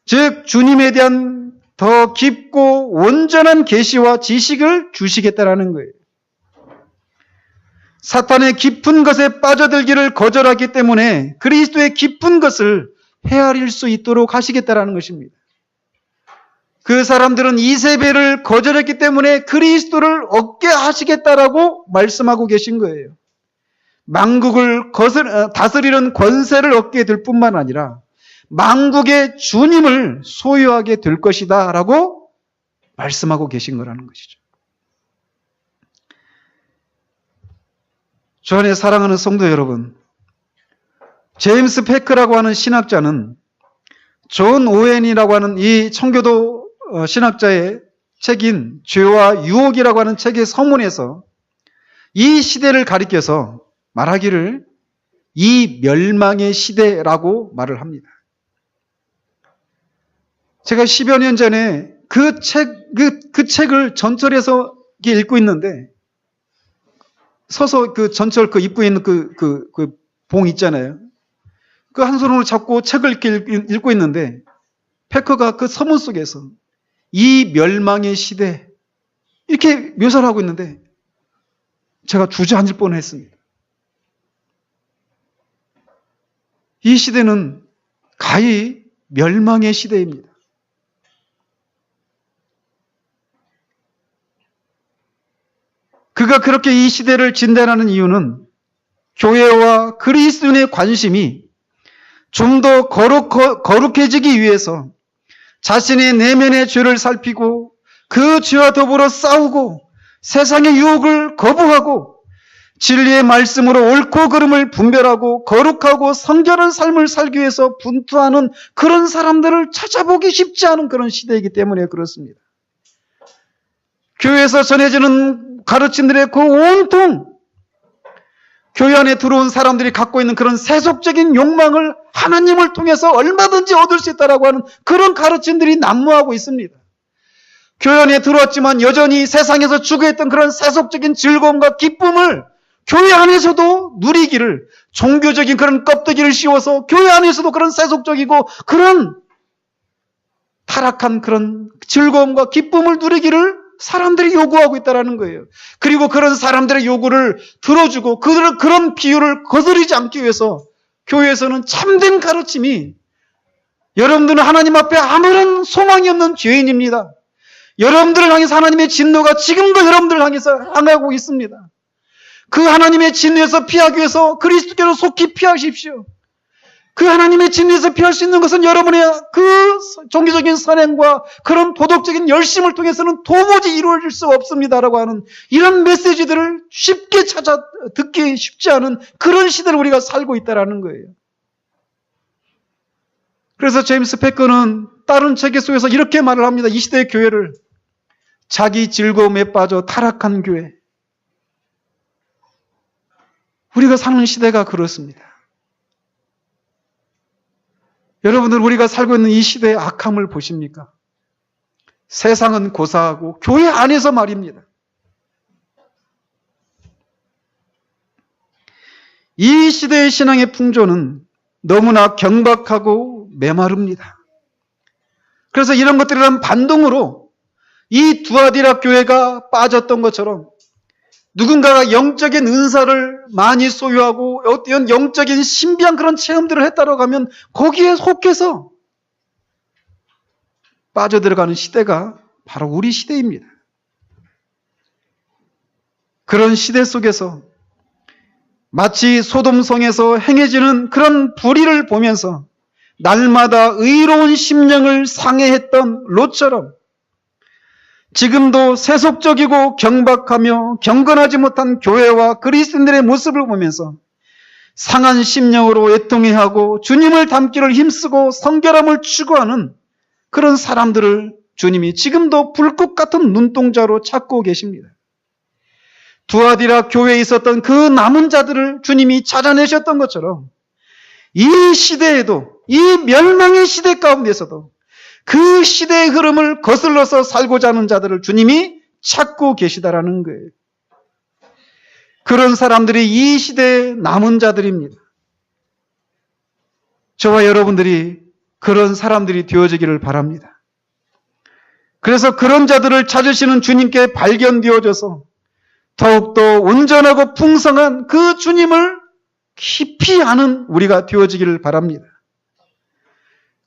Speaker 1: 즉 주님에 대한 더 깊고 온전한 계시와 지식을 주시겠다라는 거예요. 사탄의 깊은 것에 빠져들기를 거절하기 때문에 그리스도의 깊은 것을 헤아릴 수 있도록 하시겠다라는 것입니다. 그 사람들은 이세벨을 거절했기 때문에 그리스도를 얻게 하시겠다라고 말씀하고 계신 거예요. 만국을 다스리는 권세를 얻게 될 뿐만 아니라 만국의 주님을 소유하게 될 것이다 라고 말씀하고 계신 거라는 것이죠. 주 안에 사랑하는 성도 여러분, 제임스 패크라고 하는 신학자는 존 오웬이라고 하는 이 청교도 신학자의 책인 죄와 유혹이라고 하는 책의 서문에서 이 시대를 가리켜서 말하기를 이 멸망의 시대라고 말을 합니다. 제가 10여 년 전에 그 책을 전철에서 읽고 있는데 서서 그 전철 그 입구에 있는 그 봉 있잖아요. 그 한 손으로 잡고 책을 이렇게 읽고 있는데 패커가 그 서문 속에서 이 멸망의 시대 이렇게 묘사를 하고 있는데 제가 주저앉을 뻔했습니다. 이 시대는 가히 멸망의 시대입니다. 그가 그렇게 이 시대를 진단하는 이유는 교회와 그리스도인의 관심이 좀 더 거룩해지기 위해서 자신의 내면의 죄를 살피고 그 죄와 더불어 싸우고 세상의 유혹을 거부하고 진리의 말씀으로 옳고 그름을 분별하고 거룩하고 성결한 삶을 살기 위해서 분투하는 그런 사람들을 찾아보기 쉽지 않은 그런 시대이기 때문에 그렇습니다. 교회에서 전해지는 가르침들의 그 온통 교회 안에 들어온 사람들이 갖고 있는 그런 세속적인 욕망을 하나님을 통해서 얼마든지 얻을 수 있다라고 하는 그런 가르침들이 난무하고 있습니다. 교회 안에 들어왔지만 여전히 세상에서 추구했던 그런 세속적인 즐거움과 기쁨을 교회 안에서도 누리기를, 종교적인 그런 껍데기를 씌워서 교회 안에서도 그런 세속적이고 그런 타락한 그런 즐거움과 기쁨을 누리기를 사람들이 요구하고 있다는 거예요. 그리고 그런 사람들의 요구를 들어주고 그런 비유를 거스르지 않기 위해서 교회에서는 참된 가르침이 여러분들은 하나님 앞에 아무런 소망이 없는 죄인입니다. 여러분들을 향해서 하나님의 진노가 지금도 여러분들을 향해서 향하고 있습니다. 그 하나님의 진노에서 피하기 위해서 그리스도께로 속히 피하십시오. 그 하나님의 진리에서 피할 수 있는 것은 여러분의 그 종교적인 선행과 그런 도덕적인 열심을 통해서는 도무지 이루어질 수 없습니다라고 하는 이런 메시지들을 쉽게 찾아 듣기 쉽지 않은 그런 시대를 우리가 살고 있다는 거예요. 그래서 제임스 패커는 다른 책 속에서 이렇게 말을 합니다. 이 시대의 교회를 자기 즐거움에 빠져 타락한 교회. 우리가 사는 시대가 그렇습니다. 여러분들 우리가 살고 있는 이 시대의 악함을 보십니까? 세상은 고사하고 교회 안에서 말입니다. 이 시대의 신앙의 풍조는 너무나 경박하고 메마릅니다. 그래서 이런 것들이란 반동으로 이 두아디라 교회가 빠졌던 것처럼 누군가가 영적인 은사를 많이 소유하고 어떤 영적인 신비한 그런 체험들을 했다라고 하면 거기에 속해서 빠져들어가는 시대가 바로 우리 시대입니다. 그런 시대 속에서 마치 소돔성에서 행해지는 그런 불의를 보면서 날마다 의로운 심령을 상해했던 롯처럼 지금도 세속적이고 경박하며 경건하지 못한 교회와 그리스도인들의 모습을 보면서 상한 심령으로 애통해하고 주님을 닮기를 힘쓰고 성결함을 추구하는 그런 사람들을 주님이 지금도 불꽃 같은 눈동자로 찾고 계십니다. 두아디라 교회에 있었던 그 남은 자들을 주님이 찾아내셨던 것처럼 이 시대에도, 이 멸망의 시대 가운데서도 그 시대의 흐름을 거슬러서 살고자 하는 자들을 주님이 찾고 계시다라는 거예요. 그런 사람들이 이 시대의 남은 자들입니다. 저와 여러분들이 그런 사람들이 되어지기를 바랍니다. 그래서 그런 자들을 찾으시는 주님께 발견되어져서 더욱더 온전하고 풍성한 그 주님을 깊이 아는 우리가 되어지기를 바랍니다.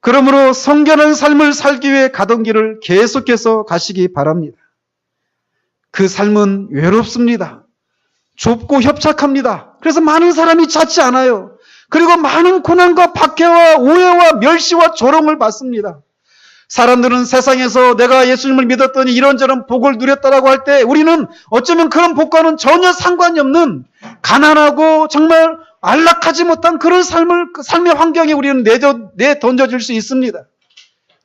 Speaker 1: 그러므로 성결한 삶을 살기 위해 가던 길을 계속해서 가시기 바랍니다. 그 삶은 외롭습니다. 좁고 협착합니다. 그래서 많은 사람이 찾지 않아요. 그리고 많은 고난과 박해와 오해와 멸시와 조롱을 받습니다. 사람들은 세상에서 내가 예수님을 믿었더니 이런저런 복을 누렸다라고 할 때 우리는 어쩌면 그런 복과는 전혀 상관이 없는 가난하고 정말 안락하지 못한 그런 삶의 환경에 우리는 내던져질 수 있습니다.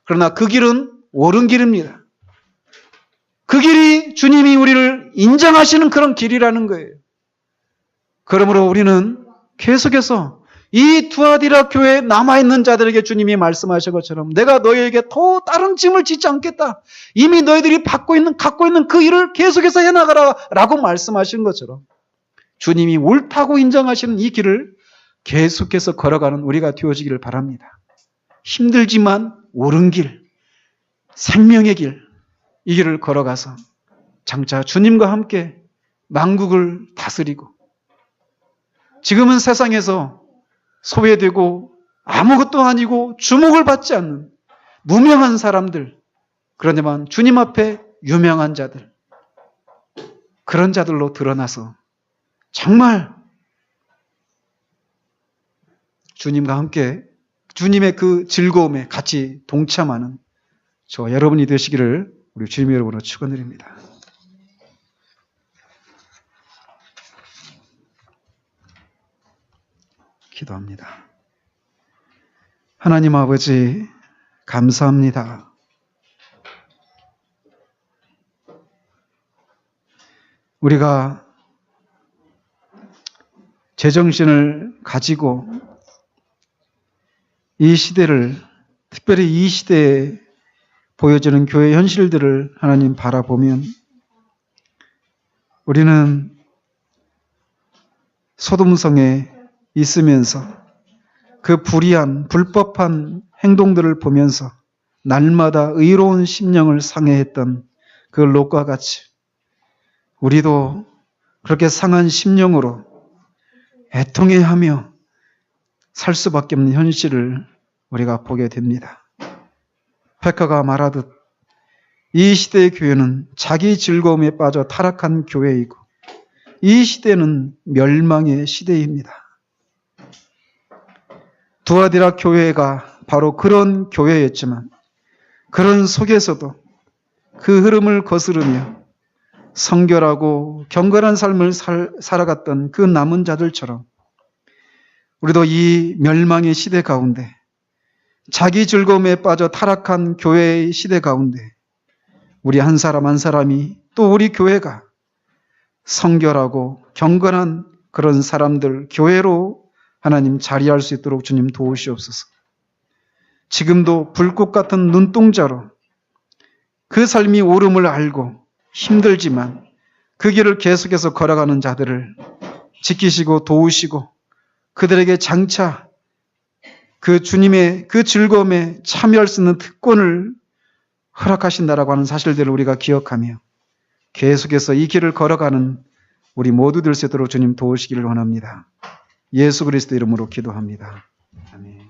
Speaker 1: 그러나 그 길은 옳은 길입니다. 그 길이 주님이 우리를 인정하시는 그런 길이라는 거예요. 그러므로 우리는 계속해서 이 두아디라 교회에 남아있는 자들에게 주님이 말씀하신 것처럼 내가 너희에게 더 다른 짐을 짓지 않겠다. 이미 너희들이 갖고 있는 그 일을 계속해서 해나가라 라고 말씀하신 것처럼 주님이 옳다고 인정하시는 이 길을 계속해서 걸어가는 우리가 되어지기를 바랍니다. 힘들지만 옳은 길, 생명의 길, 이 길을 걸어가서 장차 주님과 함께 만국을 다스리고 지금은 세상에서 소외되고 아무것도 아니고 주목을 받지 않는 무명한 사람들, 그러지만 주님 앞에 유명한 자들, 그런 자들로 드러나서 정말 주님과 함께 주님의 그 즐거움에 같이 동참하는 저와 여러분이 되시기를 우리 주님의 이름으로 축원드립니다. 기도합니다. 하나님 아버지, 감사합니다. 우리가 제정신을 가지고 이 시대를, 특별히 이 시대에 보여지는 교회 현실들을 하나님 바라보면 우리는 소돔성에 있으면서 그 불의한 불법한 행동들을 보면서 날마다 의로운 심령을 상해했던 그 롯과 같이 우리도 그렇게 상한 심령으로 애통해하며 살 수밖에 없는 현실을 우리가 보게 됩니다. 백화가 말하듯 이 시대의 교회는 자기 즐거움에 빠져 타락한 교회이고 이 시대는 멸망의 시대입니다. 두아디라 교회가 바로 그런 교회였지만 그런 속에서도 그 흐름을 거스르며 성결하고 경건한 삶을 살아갔던 그 남은 자들처럼 우리도 이 멸망의 시대 가운데 자기 즐거움에 빠져 타락한 교회의 시대 가운데 우리 한 사람 한 사람이 또 우리 교회가 성결하고 경건한 그런 사람들 교회로 하나님 자리할 수 있도록 주님 도우시옵소서. 지금도 불꽃 같은 눈동자로 그 삶이 옳음을 알고 힘들지만 그 길을 계속해서 걸어가는 자들을 지키시고 도우시고 그들에게 장차 그 주님의 그 즐거움에 참여할 수 있는 특권을 허락하신다라고 하는 사실들을 우리가 기억하며 계속해서 이 길을 걸어가는 우리 모두 될 수 있도록 주님 도우시기를 원합니다. 예수 그리스도 이름으로 기도합니다. 아멘.